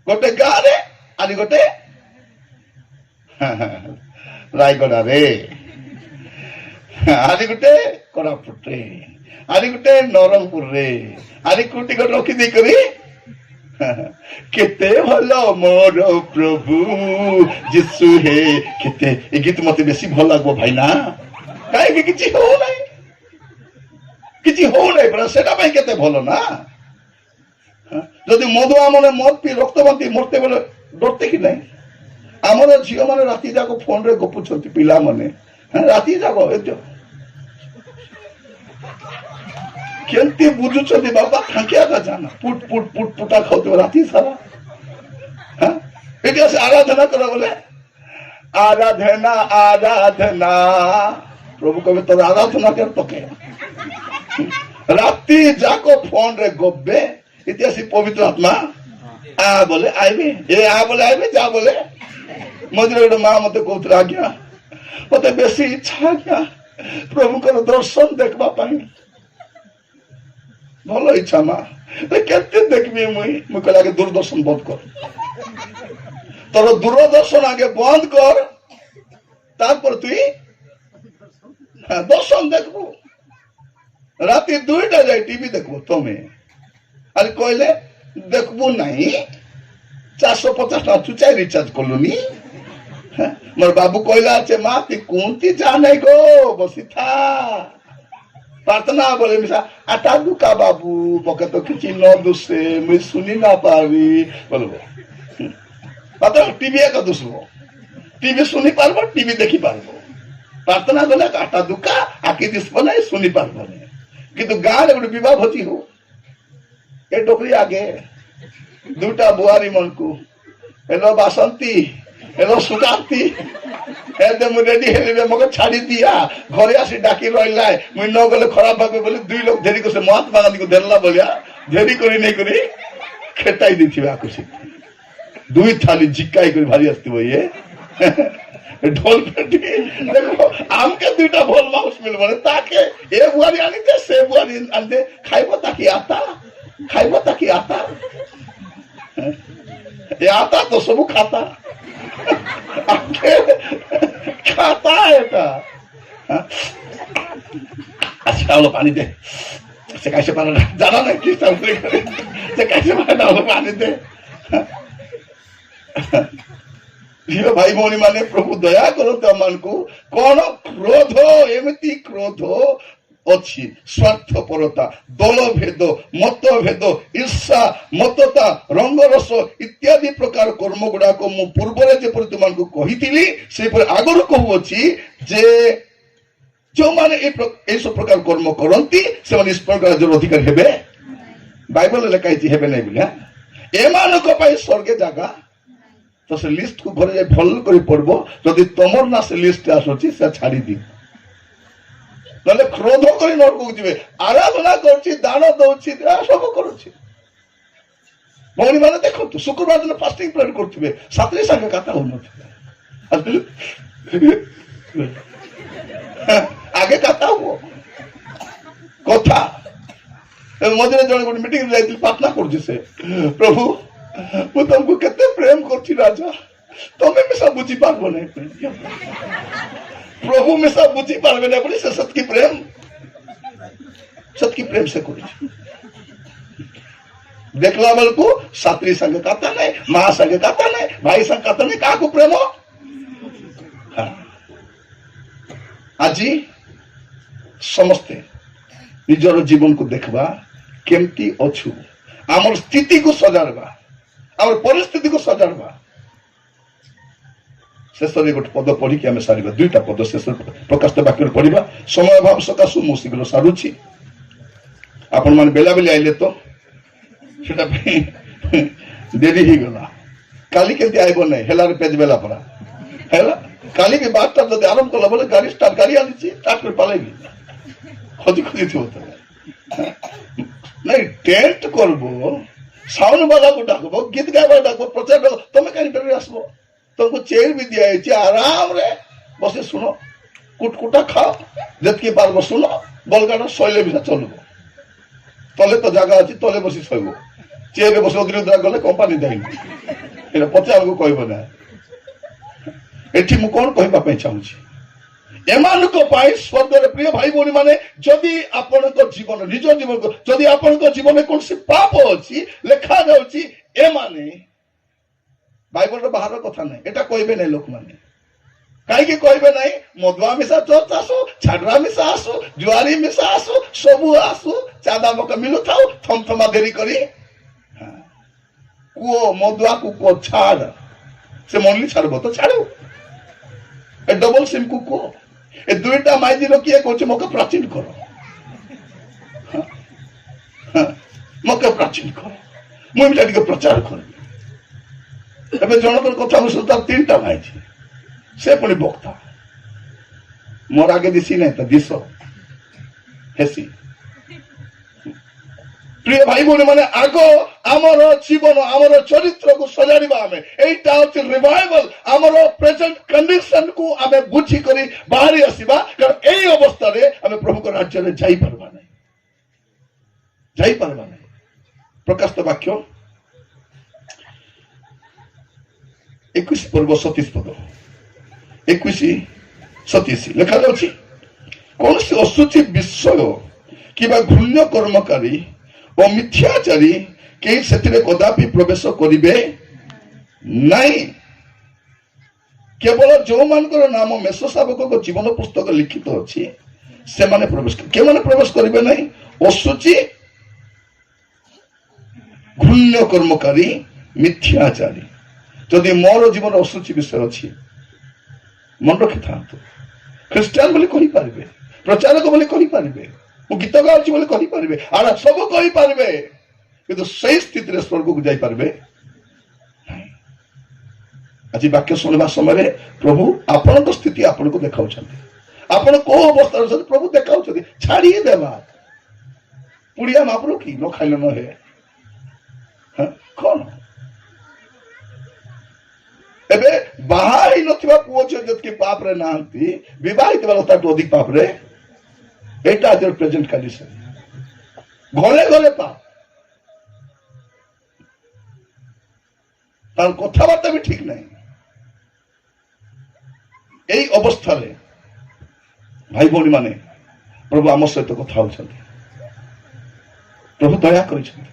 गोटे गारे आनी गोटे रायगड़ा रे आनी गोटे कोरापुट रे आनी गोटे नरंगपुर रे आनी कोटी गोटे रखी दी करी केते भलो मोर प्रभु जिसु हे केते ए गीत मते बेसी भल लागबो भाई ना काहे कि किछि हो नै पर सेटा भाई केते भलो ना जदि मधुआ मने मद पी रक्तबंती मरते बेले डरते कि नहीं आमर झियो माने राति जाको फोन रे गपुछंती पिला माने राति जाको एतो केंती बुझुछंती बाबा खाकिया का जाना पुट पुट पुट पुटा खाउते राति सारा हां एटा से आराधना करो बोले आराधना आराधना प्रभु कबे तो आराधना कर तके राति जाको फोन रे गब्बे इतिहासी पवित्र आत्मा आ बोले आइबे ए आ बोले आइबे जा बोले मधुरे गोटे माँ मत कहते आज्ञा मत बेसी इच्छा आज्ञा प्रभु को दर्शन देखबा पाई भलो इच्छा माँ केते देखबी मुई कहला के दूरदर्शन बंद कर तोर दूरदर्शन आगे बंद कर तार पर तुई दर्शन देखबो राति 2टा जाए टीवी देखबो तमे अरे कहले देखबो नहीं 450 टका चुचाई रिचार्ज करलुनी मोर बाबू कहला छे माँ ती कोनती जाने गो बसी था प्रार्थना बोले मिसा आटा दुका बाबू पके तो किछि न दुसे मुई सुनी ना पारी बोलबो मात्र टीवी का दुसबो टीवी सुनी पारबो टीवी देखि पारबो प्रार्थना गले आटा दुका आकी दिसबो नै सुनी पारबो नै किंतु गाँ रे विवाह भोजी हो ए टोकरी आगे 2टा बुआरी मन को हेलो बासंती हेलो सुकांती एदे मु रेडी हेले मके छाड़ी दिया घरे आसी डाकी रहिला मुई न गले खराब भाबे बोले 2 लोग धेरी को से महात्मा गांधी को धरला बोलिया धेरी करी नै करी खेटाई दिथिबा खुशी 2 थाली जिक्काई करी भारी आस्ती हो ये ढोल पेटी देखो आम के 2टा भोल माउस मिल बने ताके ए बुआरी आनी दे से बुआरी आनी दे खाइबो ताकि आता ये आता तो सब खाता खाता है আচ্ছা হলো পানি দে, সে কাছে পারে না, জানা না কি সে কাছে পারে না, হলো পানি দে। ଝିଅ ଭାଇ ଭଉଣୀ ମାନେ ପ୍ରଭୁ ଦୟା କରନ୍ତୁ ଆମମାନଙ୍କୁ। କଣ କ୍ରୋଧ, ଏମିତି କ୍ରୋଧ ଅଛି, ସ୍ୱାର୍ଥପରତା, ଦଳଭେଦ, ମତଭେଦ, ଈର୍ଷା, ମତତା, ରଙ୍ଗରସ ଇତ୍ୟାଦି ପ୍ରକାର କର୍ମ ଗୁଡାକ ମୁଁ ପୂର୍ବରେ ଯେପରି ତୁମମାନଙ୍କୁ କହିଥିଲି ସେପରି ଆଗରୁ କହୁଅଛି ଯେ ଯେଉଁମାନେ ଏଇସବୁ ପ୍ରକାର କର୍ମ କରନ୍ତି ସେମାନେ ଈଶ୍ୱରଙ୍କ ରାଜ୍ୟର ଅଧିକାରୀ ହେବେ। ବାଇବଲରେ ଲେଖା ହେଇଛି ହେବେ ନାହିଁ ବୋଲି। ଏମାନଙ୍କ ପାଇଁ ସ୍ୱର୍ଗେ ଜାଗା। ତ ସେ ଲିଷ୍ଟ କୁ ଘରେ ଯାଇ ଭଲ କରି ପଢିବ, ଯଦି ତମର ନା ସେ ଲିଷ୍ଟ ଆସୁଛି ସେ ଛାଡ଼ିଦିଅ, ନହେଲେ କ୍ରୋଧ କରି ନରକକୁ ଯିବେ। ଆରାଧନା କରୁଛି, ଦାନ ଦଉଛି, ସବୁ କରୁଛି। ଭଉଣୀ ମାନେ ଦେଖନ୍ତୁ, ଶୁକ୍ରବାର ଦିନ ଫାଷ୍ଟିଂ ପ୍ରେୟାର କରୁଥିବେ, ସାଥିରେ ସାଙ୍ଗେ କଥା ହଉନଥିବେ। ଆଗେ କଥା ହୁଅ, କଥା। ମଝିରେ ଜଣେ ଗୋଟେ ମିଟିଂ ଯାଇଥିଲି, ପ୍ରାର୍ଥନା କରୁଛି ସେ, ପ୍ରଭୁ ମୁଁ ତମକୁ କେତେ ପ୍ରେମ କରୁଛି ରାଜା, ତମେ ମିଶା ବୁଝିପାରିବ ନାହିଁ। ପ୍ରଭୁ ମିଶା ବୁଝିପାରିବେ ନାହିଁ ବୋଲି ସେ ସେତିକି ପ୍ରେମ ସେ କରୁଛି। ଦେଖିଲା ବେଳକୁ ସାତ୍ରୀ ସାଙ୍ଗେ କଥା ନାହିଁ, ମା ସାଙ୍ଗେ କଥା ନାହିଁ, ଭାଇ ସାଙ୍ଗେ କଥା ନାହିଁ, କାହାକୁ ପ୍ରେମ। ଆଜି ସମସ୍ତେ ନିଜର ଜୀବନକୁ ଦେଖିବା, କେମିତି ଅଛୁ, ଆମର ସ୍ଥିତିକୁ ସଜାଡବା, ଆମର ପରିସ୍ଥିତିକୁ ସଜାଡବା। ଶେଷରେ ଗୋଟେ ପଦ ପଢିକି ଆମେ ସାରିବା, ଦୁଇଟା ପଦ ଶେଷରେ ପ୍ରକାଶିତ ବାକ୍ୟରେ ପଢିବା। ସମୟ ଅଭାବ ସକାଶୁ ମୁଁ ଶୀଘ୍ର ସାରୁଛି। ଆପଣ ମାନେ ବେଲାବେଲି ଆଇଲେ ତ ସେଟା ପାଇଁ ଡେରି ହେଇଗଲା। କାଲି କେମିତି ଆଇବ ନାହିଁ, ହେଲାରେ ପେଜ ବେଲା ପରା ହେଲା। କାଲି ବି 12ଟା ଯଦି ଆରମ୍ଭ କଲା ବୋଲେ ଗାଡି ଆଣିଛି ଷ୍ଟାର୍ଟ କରି ପାଲେଇବି, ଖୋଜି ଥିବ ତ ନାଇଁ। ଟେଣ୍ଟ করবো, ସାଉଣ୍ଡ ବାଲାକୁ ଡାକବ, ଗୀତ ଗାଇବା ଡାକବ, ପ୍ରଚାର ଡାକବ, ତମେ କାହିଁ ଡେରି ଆସିବ? ତମକୁ ଚେୟାର ବି ଦିଆଯାଇଛି, ଆରାମରେ ବସି ଶୁଣ, କୁଟକୁଟା ଖାଅ, ଯେତିକି ପାରବ ଶୁଣ, ବଲଗାଡ ଶୈଲେ ବି ଚଲବ। ତଲେ ତ ଜାଗା ଅଛି, ତଲେ ବସି ଶୋଇବ। ଚେୟାରରେ ବସି ଅଦ୍ରିଦ୍ରା ଗଲେ କମ୍ପାନୀ ଦେଇନି, ଏଇଟା ପଚାରକୁ କହିବ ନା। ଏଠି ମୁଁ କଣ କହିବା ପାଇଁ ଚାହୁଁଛି, ଏମାନଙ୍କ ପାଇଁ ସ୍ୱର୍ଗରେ ପ୍ରିୟ ଭାଇ ଭଉଣୀ ମାନେ, ଯଦି ଆପଣଙ୍କ ଜୀବନ, ନିଜ ଜୀବନ, ଯଦି ଆପଣଙ୍କ ଜୀବନରେ କୌଣସି ପାପ ଅଛି, ଲେଖାଯାଉଛି ଏମାନେ, ବାଇବଲର ବାହାର କଥା ନାହିଁ, ଏଟା କହିବେ ନାହିଁ ଲୋକମାନେ। କାହିଁକି କହିବେ ନାହିଁ? ମଦୁଆ ମିଶା ଚର୍ଚ୍ଚ ଆସୁ, ଛାଡରା ମିଶା ଆସୁ, ଜୁଆରୀ ମିଶା ଆସୁ, ସବୁ ଆସୁ, ଚାନ୍ଦା ମକା ମିଳୁଥାଉ, ଥମଥମା ଦେରି କରି କୁହ ମଦୁଆକୁ କୁହ ଛାଡ, ସେ ମନଲି ଛାଡବ ତ ଛାଡୁ। ଏ ଡବଲ ସିମ୍ କୁ କୁହ, ଏ ଦୁଇଟା ମାଇଜିର କିଏ କହୁଛି ମକା ପ୍ରାଚୀନ କର, ମକା ପ୍ରାଚୀନ କର, ମୁଁ ଏଇଟା ଟିକେ ପ୍ରଚାର କରିବି। ଏବେ ଜଣଙ୍କର କଥା ମୁଁ ଶୁଣୁ, ତାର 3ଟା ମାଇଜି, ସେ ପୁଣି ବକ୍ତା, ମୋର ଆଗେ ଦିଶି ନାହିଁ ତ ଦିଶ ହେସି। প্রিয় ভাই ভଉଣୀ ମାନେ, ଆଗ ଆମର ଜୀବନ, ଆମର ଚରିତ୍ରକୁ ସଜାଡ଼ିବା ଆମେ। ଏଇଟା ହଉଛି ରିଭାଇଭାଲ। ଆମର ପ୍ରେଜେଣ୍ଟ କଣ୍ଡିସନକୁ ଆମେ ବୁଝିକରି ବାହାରି ଆସିବା, କାରଣ ଏଇ ଅବସ୍ଥାରେ ଆମେ ପ୍ରଭୁଙ୍କ ରାଜ୍ୟରେ ଯାଇପାରିବା ନାହିଁ, ଯାଇପାରିବା ନାହିଁ। ପ୍ରକାଶିତ ବାକ୍ୟ 21 ପର୍ବ 37 ପଦ, 21:37 ଲେଖାଯାଉଛି, କୌଣସି ଅଶୁଚି ବିଷୟ କିମ୍ବା ଘୃଣ୍ୟ କର୍ମକାରୀ ଓ ମିଥ୍ୟାଚାରୀ କେହି ସେଥିରେ କଦାପି ପ୍ରବେଶ କରିବେ ନାହିଁ, କେବଳ ଯେଉଁମାନଙ୍କର ନାମ ମେଷ ଶାବକଙ୍କ ଜୀବନ ପୁସ୍ତକ ଲିଖିତ ଅଛି ସେମାନେ ପ୍ରବେଶ କରିବେ। କେଉଁମାନେ ପ୍ରବେଶ କରିବେ ନାହିଁ? ଅଶୁଚି, ଘୃଣ୍ୟ କର୍ମକାରୀ, ମିଥ୍ୟାଚାରୀ। ଯଦି ମୋର ଜୀବନ ଅଶୁଚି ବିଷୟ ଅଛି, ମନେ ରଖିଥାନ୍ତୁ, ଖ୍ରୀଷ୍ଟିଆନ ବୋଲି କହିପାରିବେ, ପ୍ରଚାରକ ବୋଲି କହିପାରିବେ, ମୁଁ ଗୀତ ଗାଉଛି ବୋଲି କହିପାରିବେ, ଆଡା ସବୁ କହିପାରିବେ, କିନ୍ତୁ ସେଇ ସ୍ଥିତିରେ ସ୍ୱର୍ଗକୁ ଯାଇପାରିବେ ନାହିଁ। ଆଜି ବାକ୍ୟ ଶୁଣିବା ସମୟରେ ପ୍ରଭୁ ଆପଣଙ୍କ ସ୍ଥିତି ଆପଣଙ୍କୁ ଦେଖାଉଛନ୍ତି। ଆପଣ କୋଉ ଅବସ୍ଥାରେ ଅଛନ୍ତି ପ୍ରଭୁ ଦେଖାଉଛନ୍ତି। ଛାଡ଼ିଦେବା, ପୁଡ଼ିଆ ମାପରୁ କି ନ ଖାଇଲେ ନ ହେ କଣ? ଏବେ ବାହା ହେଇନଥିବା ପୁଅ ଝିଅ ଯେତିକି ପାପରେ ନାହାନ୍ତି, ବିବାହ ହେଇଥିବା ତାଠୁ ଅଧିକ ପାପରେ। এইটা আজের প্রেজেন্ট কন্ডিশন। ঘরে ঘরে পাপ, তার কথাবার্তা भी ঠিক নাই। এই অবস্থায় भाई भौणी माने प्रभु आम सहित कथा होउछन्ति प्रभु दया करिछन्ति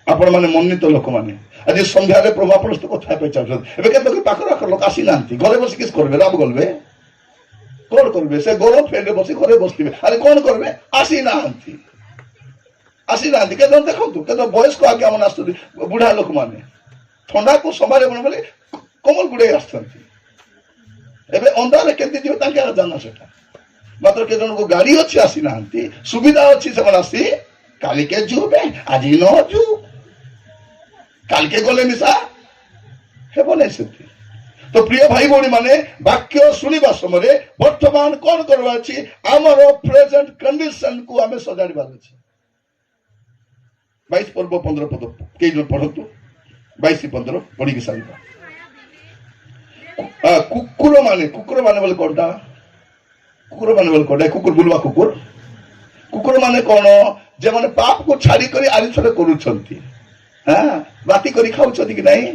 आपण माने मन्नित लोक माने आज संध्या प्रभु आपण सहित कथा पे चाहछन्ति एबे केते पाखर आखर लोक आसी नांती घरे बसी किस करबे राब गलबे कौन करबे से गरम फैन रे बसी घरे बसथिबे अरे कौन करबे आसी नांती केते देखंतु केते बयस्क आगे मन आस्तु बुढ़ा लोक माने ठंडा को संभाले बन बोले कमल गुडे आस्तंती एबे अंधारे केते दिबे ताके जाना सेटा मात्र के जन को गाड़ी अच्छी आसी नांती सुविधा अच्छी से आसी काली के जुबे आज न जु काल के गले मिसा हेबो नै सेति तो प्रिय भाई भौणी माने वाक्य सुनिबा समय वर्तमान कौन करबा अछि हमर प्रेजेंट कंडीशन को हमें सजाड़िबा अछि 22 पर्व 15 पद के जो पढ़तु 22 15 पढ़ी के सारिबा कुकुर माने बोले कोनटा कुकुर माने बोले कोनटा कुकुर बुलवा कुकुर माने कोन जे माने पाप को छाड़ी करी आरि थरे करूछंती हां बाती करी खाउछंती कि नहीं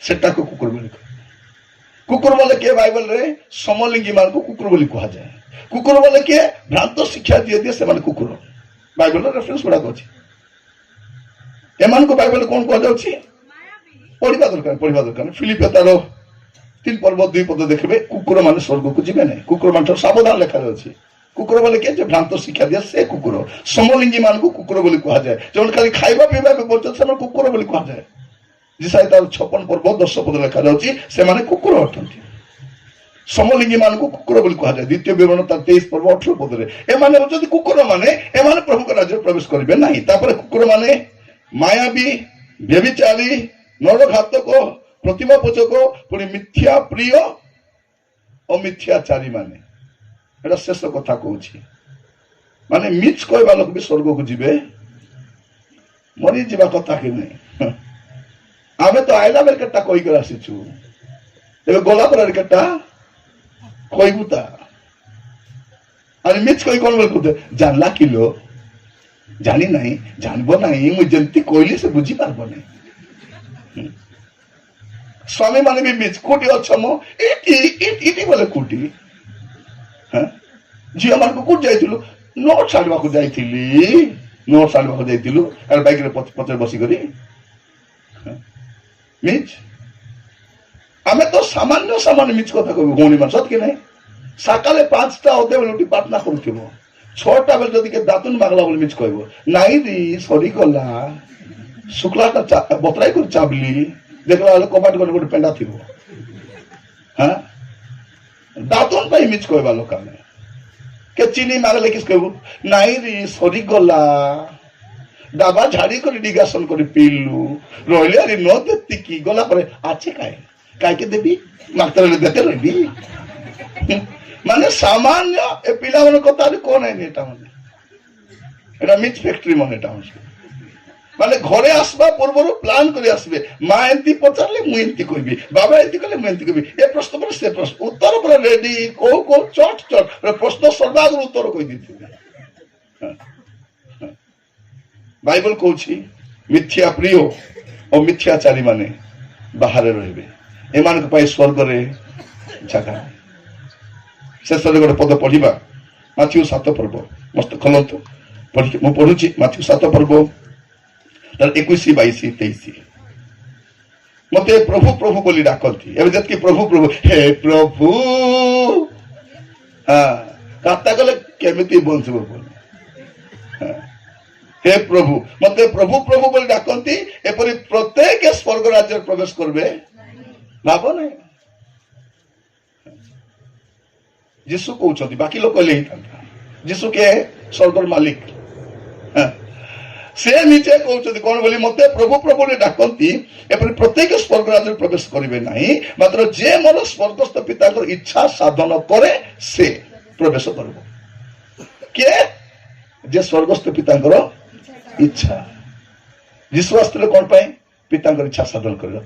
सेटा को कुकुर बोले कुकुर बोले के बाइबल रे समलिंगी मान को कुकुर बोली कहा जाए कुकुर बोले के भ्रांत शिक्षा दिए से माने कुकुर बाइबल रे रेफरेंस बड़ा अछि एमान को बाइबल कोन कहा जाउछि पढ़िबा दरकार फिलिप तारो 3 पर्व 2 पद देखबे कुकुर माने स्वर्ग को जिबे नै कुकुर मान सावधान लिखा अछि कुकुर बोले के जे भ्रांत शिक्षा दिए से कुकुर समलिंगी मान को कुकुर बोली कहा जाए जौन खाली खाइबा पीबा पे बोलछ से कुकुर बोली कहा जाए जिसाई तार 56 पर्व 10 पद लिखा जाउछि से माने कुकुर अटंती समलिंगी मान को कुकुर बोली कहा जाए द्वितीय विवरण तार 23 पर्व 18 पद रे ए माने जदि कुकुर माने ए माने प्रभु के राज्य प्रवेश करिवे नाही तापर कुकुर माने मायावी व्यभिचारी नरघातक प्रतिमा पूजक पुणी मिथ्या प्रिय और मिथ्याचारी माने एटा शेष कथा कहूछि माने मिछ कहबा लोक भी स्वर्ग को जिबे मरी जीवा कथा कि नहीं आमे तो आइला बेर केटा कहि कर आसीछु एबे गोला पर केटा कहिबुता अरे मिछ कहि कोन बोल कुते जानला किलो जानी नहीं जानबो नहीं मु जंती कोइली से बुझी पारबो नहीं स्वामी माने भी मिछ कोटी अछमो इटी बोले कोटी हां जी हमर को कुट जाइतिलु नोट सालवा को जाइतिलु अरे बाइक रे पत्र बसी करी मिछ आमे तो सामान्य मिछ कथा कहबो होनी मन सत के नहीं सकाले 5टा ओदे लुटी प्रार्थना करथिबो 6टा बेल जदि के दातुन मागला बोल मिछ कहबो नाही दी सरी गला शुक्लाटा बतराई कर चाबली देखला कबाट गोटे पेंडा थिबो हां दातुन पाई मिछ कहबा लोका में के चीनी मागले किस कहबो नाही दी सरी गला डाबा झाड़ी कर डिगासन कर पीलु रोइले अरे न देती की गला पर आछे काय के देबी मागतले देते रहबी माने सामान्य ए पिला मन कथा कोन है नेटा माने एटा मिच फैक्ट्री मन एटा माने घरे आसबा पूर्वरु प्लान करी आसबे मा एंती पचारले मु एंती कहबी बाबा एंती कहले मु एंती कहबी ए प्रश्न पर से प्रश्न उत्तर पर रेडी को चट प्रश्न सर्वाग उत्तर कहि दिथि बाइबल कहूछि मिथ्या प्रिय और मिथ्याचारी माने बाहर रहबे एमान के पाई स्वर्ग रे जगह शेष गोटे पद पढ़ा माथ्यू 7 पर्व मस्त खोलतु मु पढ़ुची माथ्यू 7 पर्व 21 22 23 मते प्रभु प्रभु बोली डाकती एबे जतकी प्रभु हे प्रभु हां काता गले केमिति बंसबो बोल हे प्रभु मते प्रभु प्रभु बोली डाकती एपरि प्रत्येक स्वर्ग राज्य प्रवेश करबे भाबो नहीं यीशु कहते बाकी लोग कहले यीशु के स्वर्गर मालिक से नीचे कहते कौन बोली मते प्रभु प्रभु ने डाकती एपरि प्रत्येक स्वर्ग राज्य प्रवेश करिवे नहीं मात्र जे मोर स्वर्गस्थ पिता इच्छा साधन करे से प्रवेश करबो के जे स्वर्गस्थ पिता इच्छा यीशु आस्ते कौन पाए पिता इच्छा साधन करबा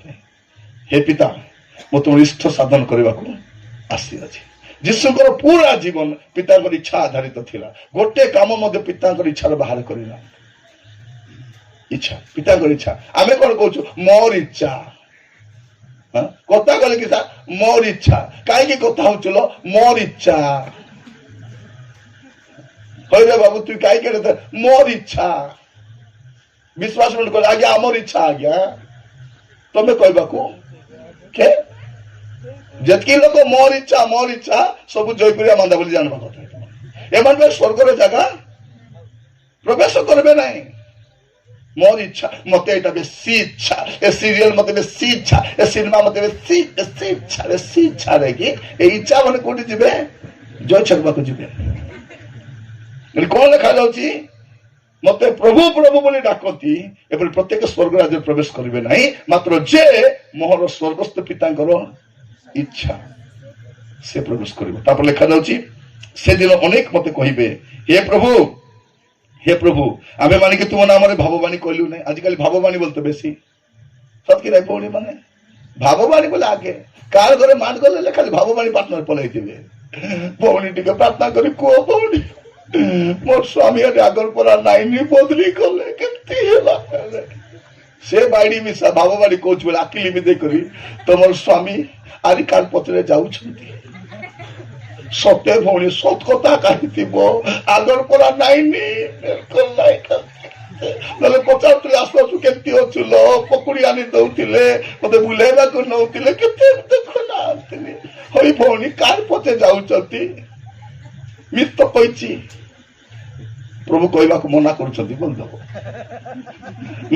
हे पिता मो तुम इष्ट साधन करबा को आसी अछि यीशुकर पूरा जीवन पिता इच्छा आधारित थिला गोटे काम मध्य पिता इच्छा बाहर करला इच्छा पिता इच्छा आमे कोन कहू मोर इच्छा कथा कहले कि मोर इच्छा कहीं कथा होचलो मोर इच्छा হইরে বাবু তুই কাই কেড়ে মোর ইচ্ছা বিশ্বাস করে আজ্ঞା আমার ইচ্ছা আজ্ঞା ତମେ କହିବାକୁ କେ ଯେତିକି ଲୋକ ମୋର ଇଚ୍ଛା ସବୁ ଜୟପୁରିଆ ମାନ୍ଦା ବୋଲି ଜାଣିବା କଥା। ଏମାନେ ସ୍ୱର୍ଗର ଜାଗା ପ୍ରବେଶ କରିବେ ନାହିଁ। ମୋର ଇଚ୍ଛା ମତେ ଏଇଟା ବେଶୀ ଇଚ୍ଛା, ଏ ସିରିଏଲ ମତେ ବେଶୀ ଇଚ୍ଛା, ଏ ସିନେମା ମତେ ବେଶୀ ଇଚ୍ଛା ରହିକି ଏଇ ଇଚ୍ଛା ମାନେ କୋଉଠି ଯିବେ? ଜୟ ଛକବାକୁ ଯିବେ। କଣ ଲେଖାଯାଉଛି? ମତେ ପ୍ରଭୁ ପ୍ରଭୁ ବୋଲି ଡାକନ୍ତି ଏପରି ପ୍ରତ୍ୟେକ ସ୍ୱର୍ଗ ରାଜ୍ୟରେ ପ୍ରବେଶ କରିବେ ନାହିଁ, ମାତ୍ର ଯେ ମୋହର ସ୍ୱର୍ଗସ୍ଥ ପିତାଙ୍କର ଇଚ୍ଛା ସେ ପ୍ରବେଶ କରିବ। ତାପରେ ଲେଖାଯାଉଛି ସେଦିନ ଅନେକ ମତେ କହିବେ ହେ ପ୍ରଭୁ ଆମେ ମାନେ କି ତୁମ ନାମରେ ଭାବବାଣୀ କହିଲୁ ନାହିଁ। ଆଜିକାଲି ଭାବବାଣୀ ବୋଲତେ ବେଶୀ ସତକି ନାହିଁ ଭଉଣୀ ମାନେ ଭାବବାଣୀ ବୋଲେ ଆଗେ କାହାର ଘରେ ମାଠ ଗଲେ ଖାଲି ଭାବବାଣୀ ପାର୍ଟନର ପଳେଇଥିବେ। ଭଉଣୀ ଟିକେ ପ୍ରାର୍ଥନା କରି କୁହ ଭଉଣୀ ମୋର ସ୍ୱାମୀ ଆଗର ପରା ନାଇନି ବଦଲି କଲେ କେମିତି ହେଲା? ସେ ବାଇଡି ମିଶା ଭାବବାଣୀ କହୁଛି ବୋଲେ ଆକିଲି ବି ଦେଇକରି ତମର ସ୍ୱାମୀ ଆରି କାର୍ ପଛରେ ଯାଉଛନ୍ତି। ସତେ ଭଉଣୀ ସତ କଥା କହିଥିବ ଆଗର ପରା ନାଇନି ନହେଲେ ପଚାରୁଥିଲେ ଆସୁ ଆସୁ କେମିତି ଅଛୁ ଲୋ, ପକୁଡି ଆଣି ଦଉଥିଲେ, ମତେ ବୁଲେଇବାକୁ ନଉଥିଲେ, କେତେ ଦେଖୁନାହାନ୍ତି। ହଇ ଭଉଣୀ କାର୍ ପଛେ ଯାଉଛନ୍ତି ମିଛ ତ କହିଛି। ପ୍ରଭୁ କହିବାକୁ ମନା କରୁଛନ୍ତି ବନ୍ଧୁ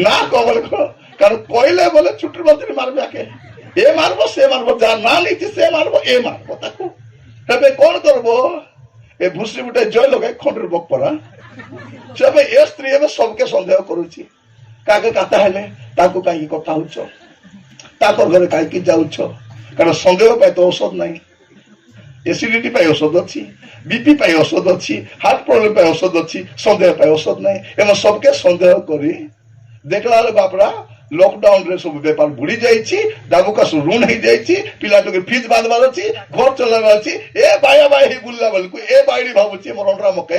ନା କହ ବୋଲେ କଣ? କାରଣ କହିଲେ ବୋଲେ ଛୁଟି ମନ୍ତ୍ରୀ ମାରବେ ଆକେ ଏ ମାରବ ସେ ମାରବ, ଯାହା ନା ନେଇଛି ସେ ମାରବ ଏ ମାରବ ତାକୁ। ଏବେ କଣ କରବ? ଏ ଭୁଷି ଗୋଟେ ଜୟ ଲଗାଇ ଖଣ୍ଡରେ ବକପରା ସେ ଏବେ ଏ ସ୍ତ୍ରୀ ଏବେ ସବୁକେ ସନ୍ଦେହ କରୁଛି। କାକେ କାତା ହେଲେ ତାକୁ କାହିଁକି କଥା ହଉଛ, ତାଙ୍କ ଘରେ କାହିଁକି ଯାଉଛ? କାରଣ ସନ୍ଦେହ ପାଇଁ ତ ଔଷଧ ନାହିଁ। ଏସିଡିଟି ପାଇଁ ଔଷଧ ଅଛି, ବିପି ପାଇଁ ଔଷଧ ଅଛି, ହାର୍ଟ ପ୍ରୋବ୍ଲେମ ପାଇଁ ଔଷଧ ଅଛି, ସନ୍ଦେହ ପାଇଁ ଔଷଧ ନାହିଁ। ଏବଂ ସବୁକେ ସନ୍ଦେହ କରି ଦେଖିଲା ବେଳେ ବାପରା ଲକଡାଉନ ରେ ସବୁ ବେପାର ବୁଡି ଯାଇଛି, ଡାବୁକାସୁ ଋଣ ହେଇଯାଇଛି, ପିଲାଟିକେ ଫିଜ୍ ବାନ୍ଧବାର ଅଛି, ଘର ଚଲାଇବାର ଅଛି। ଏ ବାୟା ହେଇ ବୁଲିଲା ବେଳକୁ ଏ ବାଇଡି ଭାବୁଛି ମୋର ଅଣ୍ଡରା ମକେ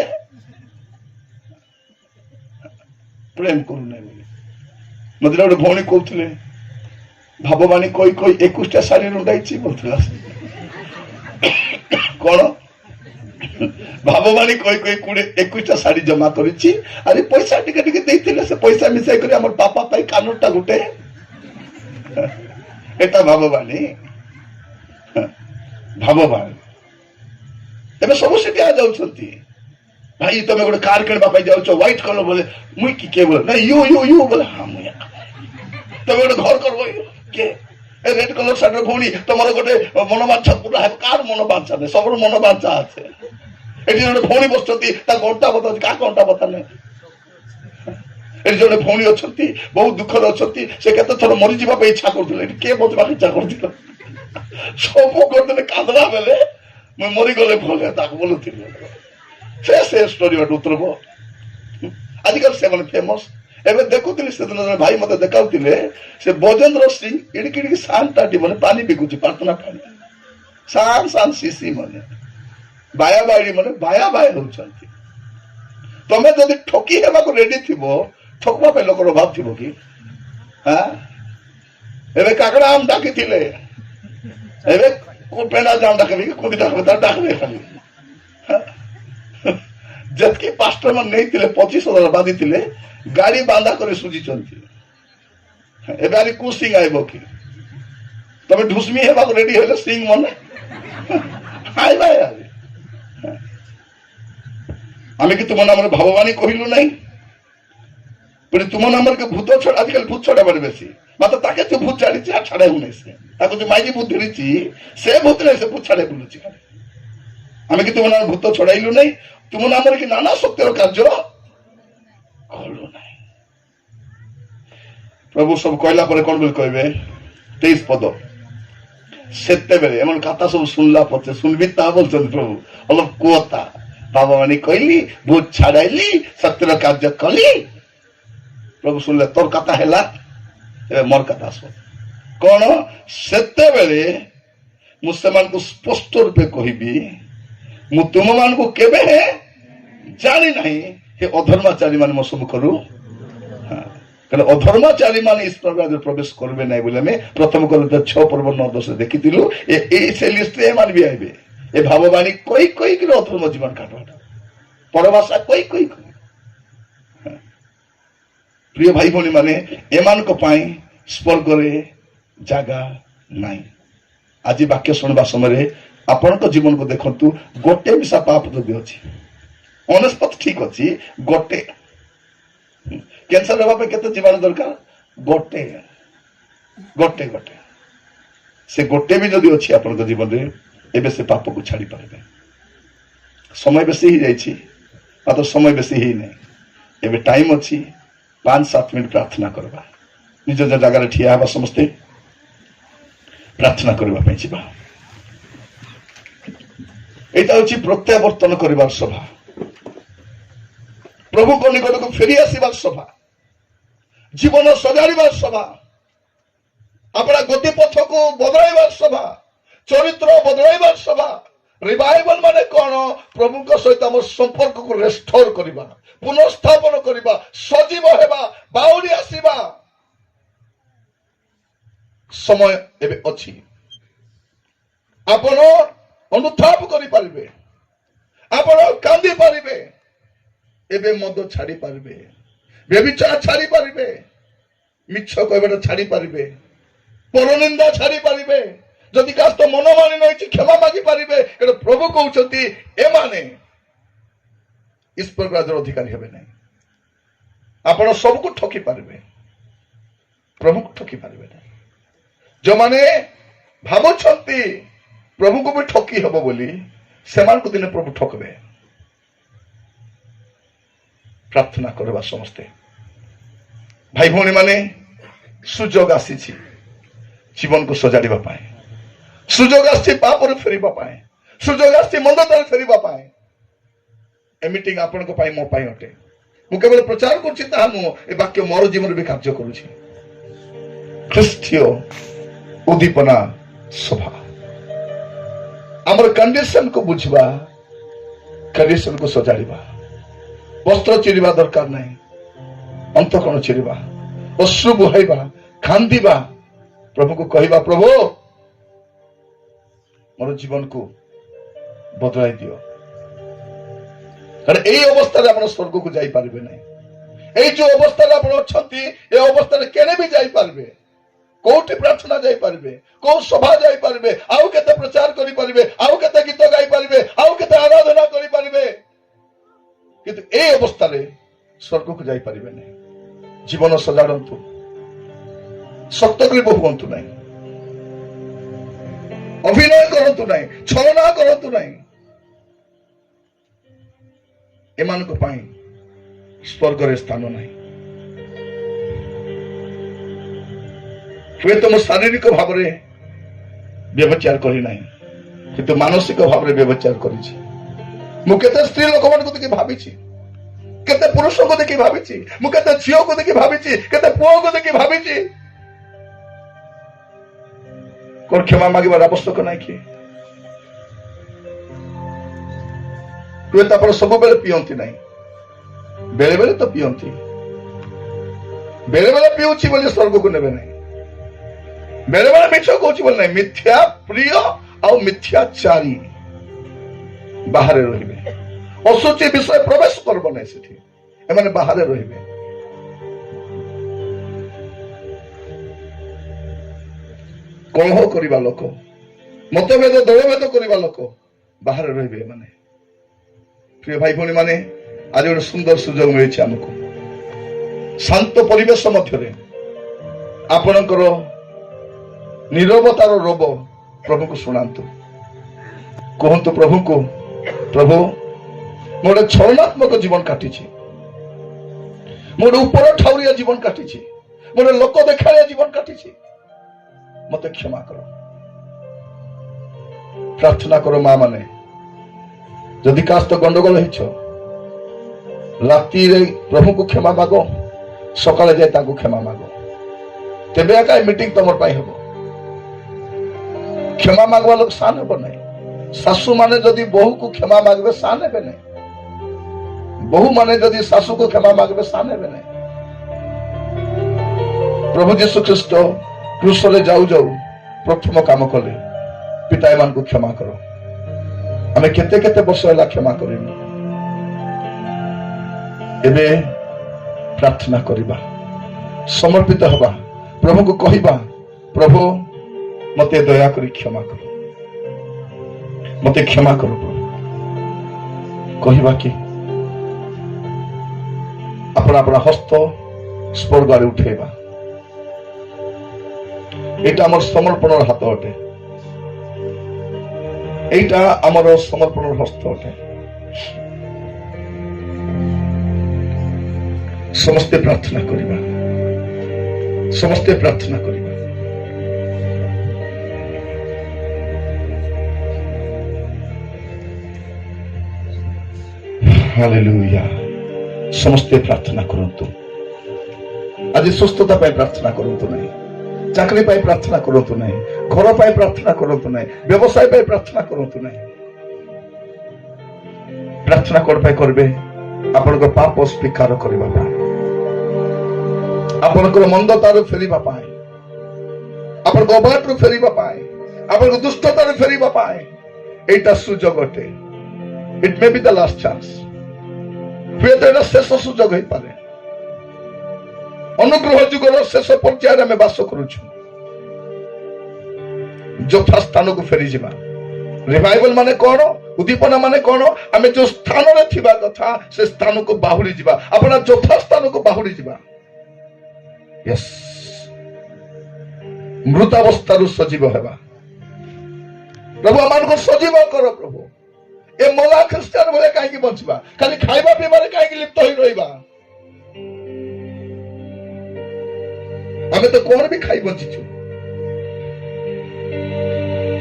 ପ୍ରେମ କରୁନାହିଁ ବୋଲି। ମତେ ଗୋଟେ ଭଉଣୀ କହୁଥିଲେ ଭାବବାଣୀ କହି 21ଟା ଶାଢୀ ରୁଣ୍ଡାଇଛି ବୋଲୁଥିଲା। କଣ ଭାବବାଣୀ କହି 21ଟା ଶାଢୀ ଜମା କରିଛି। ଆରେ ପଇସା ଟିକେ ଟିକେ ଦେଇଥିଲେ ସେ ପଇସା ମିଶାଇ କରି ଆମର ବାପା ପାଇଁ କାନଟା ଗୋଟେ ଏଟା ଭାବବାଣୀ। ଏବେ ସବୁ ସେ ଦିଆଯାଉଛନ୍ତି। ଭାଇ ତମେ ଗୋଟେ କାର କିଣିବା ପାଇଁ ଯାଉଛ ହ୍ୱାଇଟ କଲର ବୋଲେ ମୁଇଁ କିଏ ବୋଲେ ନା ୟୁ ବୋଲେ ହଁ ମୁଇଁ। ତମେ ଗୋଟେ ଘର କରବ କିଏ ରେড কলর শার্টের ভৌণী তোমার গোটে মনোবাঞ্ছা পুরা হবে। কার মনোবাঞ্ছা নেই? সবর মনোবাঞ্ছা আছে। এটি জনে ভৌণী বসছেন তা ঘন্টা বতা কার ঘন্টা বতা নেই। এটি জনে ভৌণী অଛନ୍ତି বহুত দুঃখরে অଛନ୍ତି। সে কেতে থর মরিଯିବା ପାଇଁ ইচ্ছা କରୁଥିଲେ। এটি কে বচବାକୁ ইচ্ছা କରୁছিল? ସବୁ କରିଦେଲେ କାନ୍ଦରା ବେଲେ ମୁଁ ମରିଗଲେ ଭଲ ତାକୁ ବୋଲୁଥିଲି। ସେ ଷ୍ଟୋରି ଗୋଟେ ଉତ୍ତରବ। ଆଜିକାଲି ସେମାନେ ଫେମସ। ଏବେ ଦେଖୁଥିଲି ସେଦିନ ଜଣେ ଭାଇ ମତେ ଦେଖାଉଥିଲେ ସେ ବଜେନ୍ଦ୍ର ସିଂ ଏଡିକି ସାନ୍ଟା ମାନେ ପାଣି ବିକୁଛି ପ୍ରାର୍ଥନା ପାଣି ସାନ୍ ଶିଶି ମାନେ ବାୟା ବାଇଡି ମାନେ ବାୟା ହଉଛନ୍ତି। ତମେ ଯଦି ଠକି ହେବାକୁ ରେଡି ଥିବ ଠକବା ପାଇଁ ଲୋକର ଅଭାବ ଥିବ କି? ଏବେ କାକଡା ଆମ ଡାକିଥିଲେ, ଏବେ ପେଣ୍ଡା ଜାମ ଡାକିବେ କି କୋଉଠି ଡାକିବେ ଖାଲି। ଯେତିକି ପାଷ୍ଟର ମାନେ ନେଇଥିଲେ 25,000 ବାନ୍ଧିଥିଲେ ଗାଡି ବାନ୍ଧା କରି ସୁଝିଛନ୍ତି। ଏବେ ଆଜି କୋଉ ସିଂ ଆଇବ କି? ତମେ ଢୁସମି ହେବାକୁ ରେଡି ହେଲେ ସିଂ ମନେ ଆଇବା। ଆମେ କି ତୁମ ନାମରେ ଭାବବାଣୀ କହିଲୁ ନାହିଁ? ତୁମ ନାମରେ କି ଭୂତ ଛଡା ଆଜିକାଲି ଭୂତ ଛଡାবার বেশি মাত্র তাকে যে ভূত ছাড়িছে আর ছাড়াই শুনেছে তাকে যে মাইজি ভূত ধরেছি সে ভূত নেই, সে ভূত ছাড়াই বুলুছি। আমি কি তুম নামে ভূত ছড়াইলু নাই? তুম নামরে কি নানা শক্তির কার্য কলু নাই? প্রভু সব কইলা পরে কোন বলি কইবে 23 পদ সেতেবেলে এমন কথা সব শুনলা পথে শুনবি তা বলছেন প্রভু। অলপ কথা বাবা মানে কইলি ভূত ছাড়াইলি সত্যের কার্য কলি। প্রভু শুনলে তোর কথা হেলা ଏବେ ମୋର କଥା ଶୁଣ। କଣ ସେତେବେଳେ ମୁଁ ସେମାନଙ୍କୁ ସ୍ପଷ୍ଟ ରୂପେ କହିବି ମୁଁ ତୁମମାନଙ୍କୁ କେବେ ଜାଣି ନାହିଁ, ହେ ଅଧର୍ମାଚାରୀ ମାନେ ମୋ ସମ୍ମୁଖରୁ। କାରଣ ଅଧର୍ମାଚାରୀ ମାନେ ଈଶ୍ୱର ରାଜ୍ୟରେ ପ୍ରବେଶ କରିବେ ନାହିଁ ବୋଲି ଆମେ ପ୍ରଥମ Corinthians 6:9-10 ଦେଖିଥିଲୁ। ସେ ଲିଷ୍ଟରେ ଏମାନେ ବି ଆଇବେ ଏ ଭାବବାଣୀ କହିକିରି ଅଧର୍ମ ଜୀବନ କାଟବାଟା। परभाषा कोई कोई प्रिय भाई भौणी माने एमान को पाई स्वर्गरे जागा नहीं। आज वाक्य शुणवा समय आपण जीवन को देखंतु गोटे मिशा पाप जदि अच्छी अनस्पत ठीक अच्छी गोटे कैंसर होगा केते जीवन दरकार गोटे गोटे गोटे से गोटे भी जदि अच्छी आपण जीवन में एबे से पाप को छाड़ी पारे। समय बेसी ही जाइए मात्र समय बेसी ही नहीं एबे टाइम अच्छी 5-7 मिनट प्रार्थना करवा निज जगह ठिया हवा समस्ते प्रार्थना करने जा यहाँ हूँ प्रत्यावर्तन कर सभा प्रभु को निकट को फेरी आसबार सभा जीवन सजाड़बार सभा अपना गतिपथ को बदलाइबार सभा चरित्र बदलाइबार सभा। रिवाइवल माने कौन प्रभु को सहित आम संपर्क को रेस्टोर करवा पुनर्स्थापन करवा सजीव हेबा बाउरी आसीबा समय एबे अछि। आपण अनुताप करि पारिबे आपण कांदी पारिबे एबे मद छाड़ी पारिबे व्यभिचार छाड़ी पारिबे मिछ कहबा छाड़ी पारिबे परनिंदा छाड़ी पारिबे जदि कास्त मनमानी नहीं क्षमा मागी पारिबे कारण प्रभु कहउछंती एमाने ईश्वर राज्यर अधिकारी हेबे नहीं। आपण सबको ठकी पारिबे प्रभु को ठकी पारिबे नहीं। जो माने भाबुछंती प्रभु को भी ठकी हबो बोली सेमान को दिने प्रभु ठकबे। प्रार्थना करवा समस्ते भाई भौणी माने सुजोग आसीछि जीवन को सजाड़िबा पाए सुजोग आसी पाप फेरवा पाए सुजोग आसी मंदतार फेरवा पाए ए मीटिंग आपण को पाई मो पाई अटे मु केवल प्रचार करछि ता मु ए वाक्य मोर जीवन भी कार्य करूछि। ख्रिस्टीय उद्दीपना सभा हमर कंडीशन को बुझवा कंडीशन को सजाड़िबा वस्त्र चिरिबा दरकार नहीं अंतःकरण चिरिबा अश्रु बुहाइबा खांदिबा प्रभु को कहवा प्रभु मोर जीवन को बदलाई दियो कारण यही अवस्था आप स्वर्ग को जाई पारिबे नहीं। जो अवस्था आप अच्छी ए अवस्था केने भी जाई पारिबे कोठी प्रार्थना जाई पारिबे को सभा जाई पारिबे आउ केते प्रचार करि पारिबे आउ केते गीत गाई पारिबे आउ केते आराधना करि पारिबे किंतु ए अवस्था रे स्वर्ग को जाई पारिबे नहीं। जीवन सजाड़ंतु सत्य करी बहुवंतु नहीं अभिनय करंतु नहीं छलना करंतु नहीं एमान को पाई स्वर्ग रे स्थान नहीं। हुए तो मो शारीरिक भाव रे व्यभिचार करी नहीं किंतु मानसिक भाव रे व्यभिचार करिछि। मु केते स्त्री लोक मान को देखि भाबिछि केते पुरुष को देखि भाबिछि मु केते झियो को देखि भाबिछि केते पुओ को देखि भाबिछि कोन क्षमा मागिबार आवश्यक नहीं कि तुए तापर सब बेले पियंती नहीं बेले बेले तो पियंती बेले बेले पिउछि बोली स्वर्ग को नेबे नहीं बेले बेले मिछ कहउछि बोली नहीं मिथ्या प्रिय आ मिथ्याचारी बाहर रहिबे असुचि विषय प्रवेश करबो नहीं सेठी एमाने बाहर रहिबे। कलह करिबा लोक मतभेद दलभेद करिबा लोक बाहर रहिबे माने। प्रिय भाई भौणी माने आज गोटे सुंदर सुजोग मिली आमको शांत परिवेश मध्य आपणकर नीरवतार रोब प्रभु को शुणातु कहतु प्रभु को प्रभु मोटे छलनात्मक जीवन काटी मोटे ऊपर ठाउरिया जीवन काटी मोटे लोक देखाड़िया जीवन काटी मत क्षमा करो। प्रार्थना करो मां माने जदि कास्त गंडगोल राति प्रभु को क्षमा मागो सकाले जाए ताको क्षमा मागो तेबे एका मीटिंग तुम हम क्षमा मागवा लोग सान हे नहीं। सासू माने जदि बहु को क्षमा मागबे सान हे नहीं बहु माने जदि सासू को क्षमा मागबे सान हे नहीं। प्रभु जीशु ख्रीस्ट क्रूस रे जाऊ जाऊ प्रथम काम कले पिता मान को क्षमा करो आमे केते केते वर्ष होला क्षमा करिनु एबे प्रार्थना करिबा, समर्पित हवा, प्रभु को कहिबा, प्रभु मते दया करी क्षमा करो, मते क्षमा करो प्रभु। कहिबा कि अपना अपना हस्त स्वर्ग आड़े उठेबा। एटा आमर समर्पण हाथ अटे, एटा आमर समर्पण हस्त अटे। समस्ते प्रार्थना करिबा, समस्ते प्रार्थना करिबा। हालेलुया। समस्ते प्रार्थना करंतु। आज सुस्थता पाई प्रार्थना करंतु नहीं, चाकरी पाई प्रार्थना करंतु नहीं, घर पाई प्रार्थना करंतु नहीं, व्यवसाय पाई प्रार्थना करंतु नहीं। प्रार्थना कोड पाई करबे आपनकर पाप स्वीकार करबा पाए, आपनकर मंदतार फेरिबा पाए, आपनकर अबाटरु फेरिबा पाए, आपनकर दुष्टतार फेरिबा पाए। एटा सुजोग अटे। It may be the last chance. हुएत एटा शेष सुजोग होई पारे। अनुग्रह जुगर शेष पर्याय में बास करूछु। यथा स्थान को फेरी जिबा। रिवाइवल माने कौन, उद्दीपना माने कौन, आमे जो स्थान रे थिबा कथा से स्थान को बाहुरी जिबा, अपना यथा स्थान को बाहुरी जिबा। यस, मृतावस्थारु सजीव हेबा। प्रभु आमान को सजीव कर प्रभु। ए मला ख्रिस्टियन बोले काहे की बंचबा, खाली खाइबा पीबारे काहे की लिप्त होई रहिबा। आमे तो कोन भी खाई बंचिछु,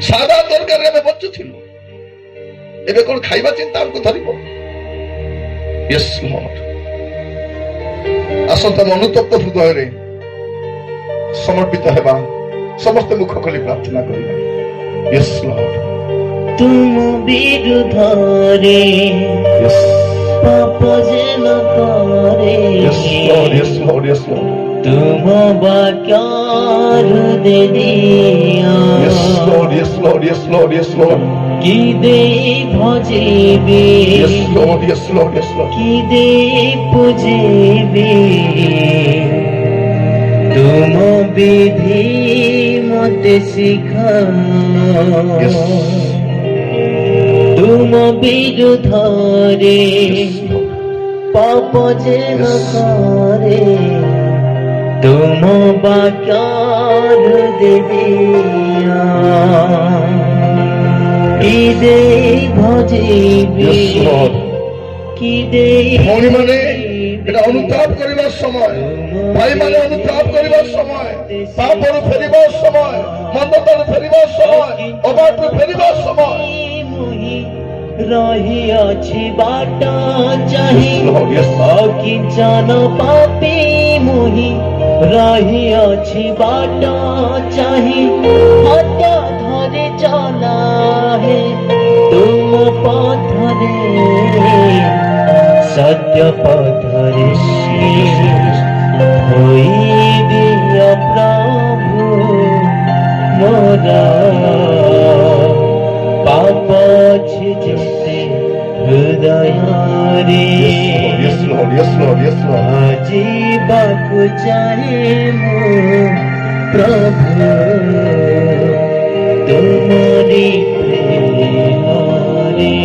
सादा तरकारी आमे बंचुथिलु, एबे कोन खाइबा चिंता हमको धरिबो। यस लॉर्ड, आसंता अनुतप्त हृदय रे समर्पित हेबा, समस्त मुख खोली प्रार्थना करिबा। Yes Lord. तुम विरुद्धरे यस पाप जेन करे, yes Lord, yes Lord, yes Lord. तुम वाक्यार दे दिया। Yes Lord, yes Lord, yes Lord, yes Lord. कि दे भजेबे। Yes Lord, yes Lord, yes Lord. कि दे पूजेबे। तुम विधि मते सिखाओ। Yes. तुम विरुद्धरे पाप जेन करे, तुम वाक्यार देविया। कि दे भजेबे। Yes Lord. कि दे भौणी माने एटा अनुताप करिबा समय, भाई माने अनुताप करिबा समय, पापरु फेरिबा समय, मंदतारु फेरिबा समय, अबाटरु फेरिबा समय। रही अछि बाट चाही, Lord, yes. अकिंचन पापी मुहि रही अछि बाट चाही। हत्या धरे चला है तुम पथरे, सत्य पथरे होई दिया प्रभु मोरा। पाप छिजते हृदय रे। Yes Lord, yes Lord, yes Lord. जीवाकु चाहे मो प्रभु, तुम्हारी प्रेम रे।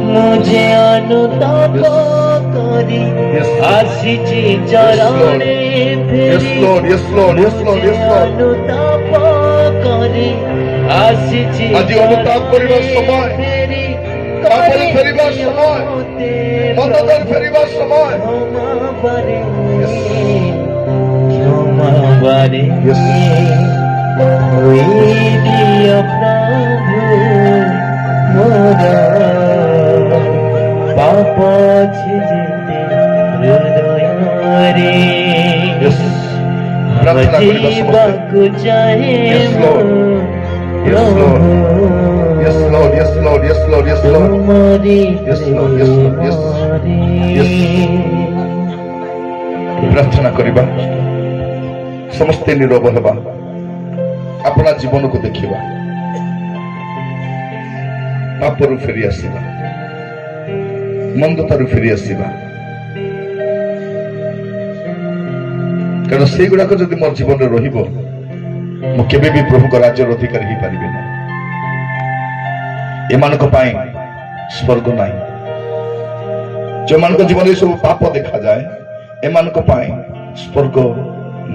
मुझे अनुताप करी आसीची चरणे फेरी। Yes Lord, yes Lord, yes Lord, yes Lord. अनुताप करी आसीची आज अनुताप करिबा समय, पापरु फेरिबा समय, मंदतारु फेरिबा समय। क्षमा बारे, क्षमा बारे। Yes. होई दिया प्रभु मोरा। पाप छिजते हृदय रे। Yes. प्रार्थना करिबा जीवाकु चाहे Yes, Lord. Yes Lord. Yes Lord, yes Lord, yes Lord, yes Lord. तुम्हारी Yes Lord, yes Lord, yes. Yes. प्रार्थना करिबा, समस्ते नीरव हेबा, अपना जीवन को देखिबा, पापरु फेरी आसीबा, मंदतारु फेरी आसीबा, କାରଣ ସେଇଗୁଡାକ ଯଦି ମୋର ଜୀବନରେ ରହିବ ମୁଁ କେବେ ବି ପ୍ରଭୁଙ୍କ ରାଜ୍ୟର ଅଧିକାରୀ ହେଇପାରିବି ନାହିଁ। ଏମାନଙ୍କ ପାଇଁ ସ୍ୱର୍ଗ ନାହିଁ। ଯେଉଁମାନଙ୍କ ଜୀବନରେ ସବୁ ପାପ ଦେଖାଯାଏ ଏମାନଙ୍କ ପାଇଁ ସ୍ୱର୍ଗ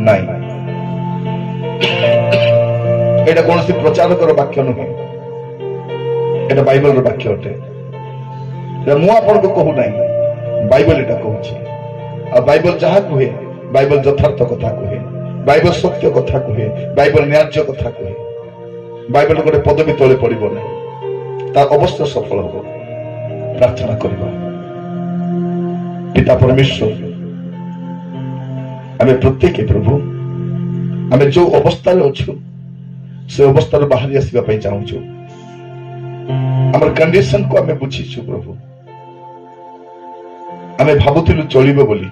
ନାହିଁ। ଏଇଟା କୌଣସି ପ୍ରଚାରକର ବାକ୍ୟ ନୁହେଁ, ଏଇଟା ବାଇବଲର ବାକ୍ୟ ଅଟେ। ମୁଁ ଆପଣଙ୍କୁ କହୁନାହିଁ, ବାଇବଲ ଏଇଟା କହୁଛି। ଆଉ ବାଇବଲ ଯାହା କୁହେ ବାଇବଲ ଯଥାର୍ଥ କଥା କୁହେ, ବାଇବଲ ସତ୍ୟ କଥା କୁହେ, ବାଇବଲ ନ୍ୟାଯ୍ୟ କଥା କୁହେ। ବାଇବଲ ଗୋଟେ ପଦବୀ ତଳେ ପଡିବ ନାହିଁ, ତାର ଅବଶ୍ୟ ସଫଳ ହବ। ପ୍ରାର୍ଥନା କରିବା। ପିତା ପରମେଶ୍ୱର, ଆମେ ପ୍ରତ୍ୟେକ ପ୍ରଭୁ ଆମେ ଯୋଉ ଅବସ୍ଥାରେ ଅଛୁ ସେ ଅବସ୍ଥାରୁ ବାହାରି ଆସିବା ପାଇଁ ଚାହୁଁଛୁ। ଆମର କଣ୍ଡିସନକୁ ଆମେ ବୁଝିଛୁ ପ୍ରଭୁ। ଆମେ ଭାବୁଥିଲୁ ଚଳିବ ବୋଲି,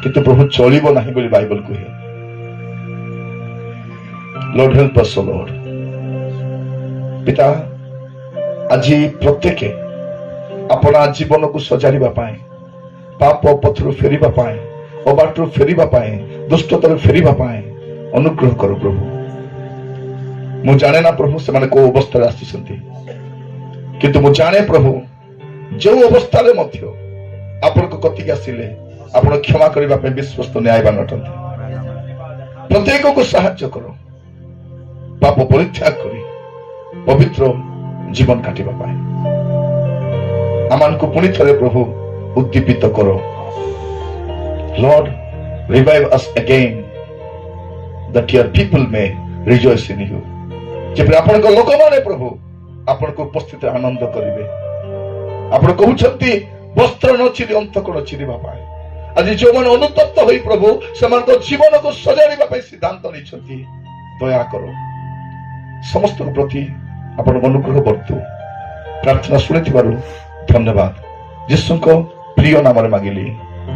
କିନ୍ତୁ ପ୍ରଭୁ ଚଳିବ ନାହିଁ ବୋଲି ବାଇବଲ କୁହେ। ଲର୍ଡ ହେଲ୍ପ ଅସ୍ ଓ ଲର୍ଡ। ପିତା, ଆଜି ପ୍ରତ୍ୟେକ ଆପଣା ଜୀବନକୁ ସଜାଡ଼ିବା ପାଇଁ, ପାପ ପଥରୁ ଫେରିବା ପାଇଁ, ଅବାଟରୁ ଫେରିବା ପାଇଁ, ଦୁଷ୍ଟତାରୁ ଫେରିବା ପାଇଁ ଅନୁଗ୍ରହ କର ପ୍ରଭୁ। ମୁଁ ଜାଣେ ନା ପ୍ରଭୁ ସେମାନେ କୋଉ ଅବସ୍ଥାରେ ଆସିଛନ୍ତି, କିନ୍ତୁ ମୁଁ ଜାଣେ ପ୍ରଭୁ ଯୋଉ ଅବସ୍ଥାରେ ମଧ୍ୟ ଆପଣଙ୍କ କତିକି ଆସିଲେ ଆପଣ କ୍ଷମା କରିବା ପାଇଁ ବିଶ୍ୱସ୍ତ ନ୍ୟାୟବାନ ଅଟନ୍ତି। ପ୍ରତ୍ୟେକକୁ ସାହାଯ୍ୟ କର ପାପ ପରିତ୍ୟାଗ କରି ପବିତ୍ର ଜୀବନ କାଟିବା ପାଇଁ। ଆମମାନଙ୍କୁ ପୁଣି ଥରେ ପ୍ରଭୁ ଉଦ୍ଦୀପିତ କର। Lord, revive us again that your people may rejoice in you. ଯେପରି ଆପଣଙ୍କ ଲୋକମାନେ ପ୍ରଭୁ ଆପଣଙ୍କ ଉପସ୍ଥିତିରେ ଆନନ୍ଦ କରିବେ। ଆପଣ କହୁଛନ୍ତି ବସ୍ତ୍ର ନ ଚିରି ଅନ୍ତକଣ ଚିରିବା ପାଇଁ। ଆଜି ଯେଉଁମାନେ ଅନୁତପ୍ତ ହୋଇ ପ୍ରଭୁ ସେମାନଙ୍କ ଜୀବନକୁ ସଜାଡ଼ିବା ପାଇଁ ସିଦ୍ଧାନ୍ତ ନେଇଛନ୍ତି, ଦୟା କର। ସମସ୍ତଙ୍କ ପ୍ରତି ଆପଣଙ୍କ ଅନୁଗ୍ରହ ବର୍ତ୍ତୁ। ପ୍ରାର୍ଥନା ଶୁଣିଥିବାରୁ ଧନ୍ୟବାଦ। ଯୀଶୁଙ୍କ ପ୍ରିୟ ନାମରେ ମାଗିଲି,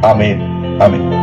ଆମେନ୍ ଆମେନ୍।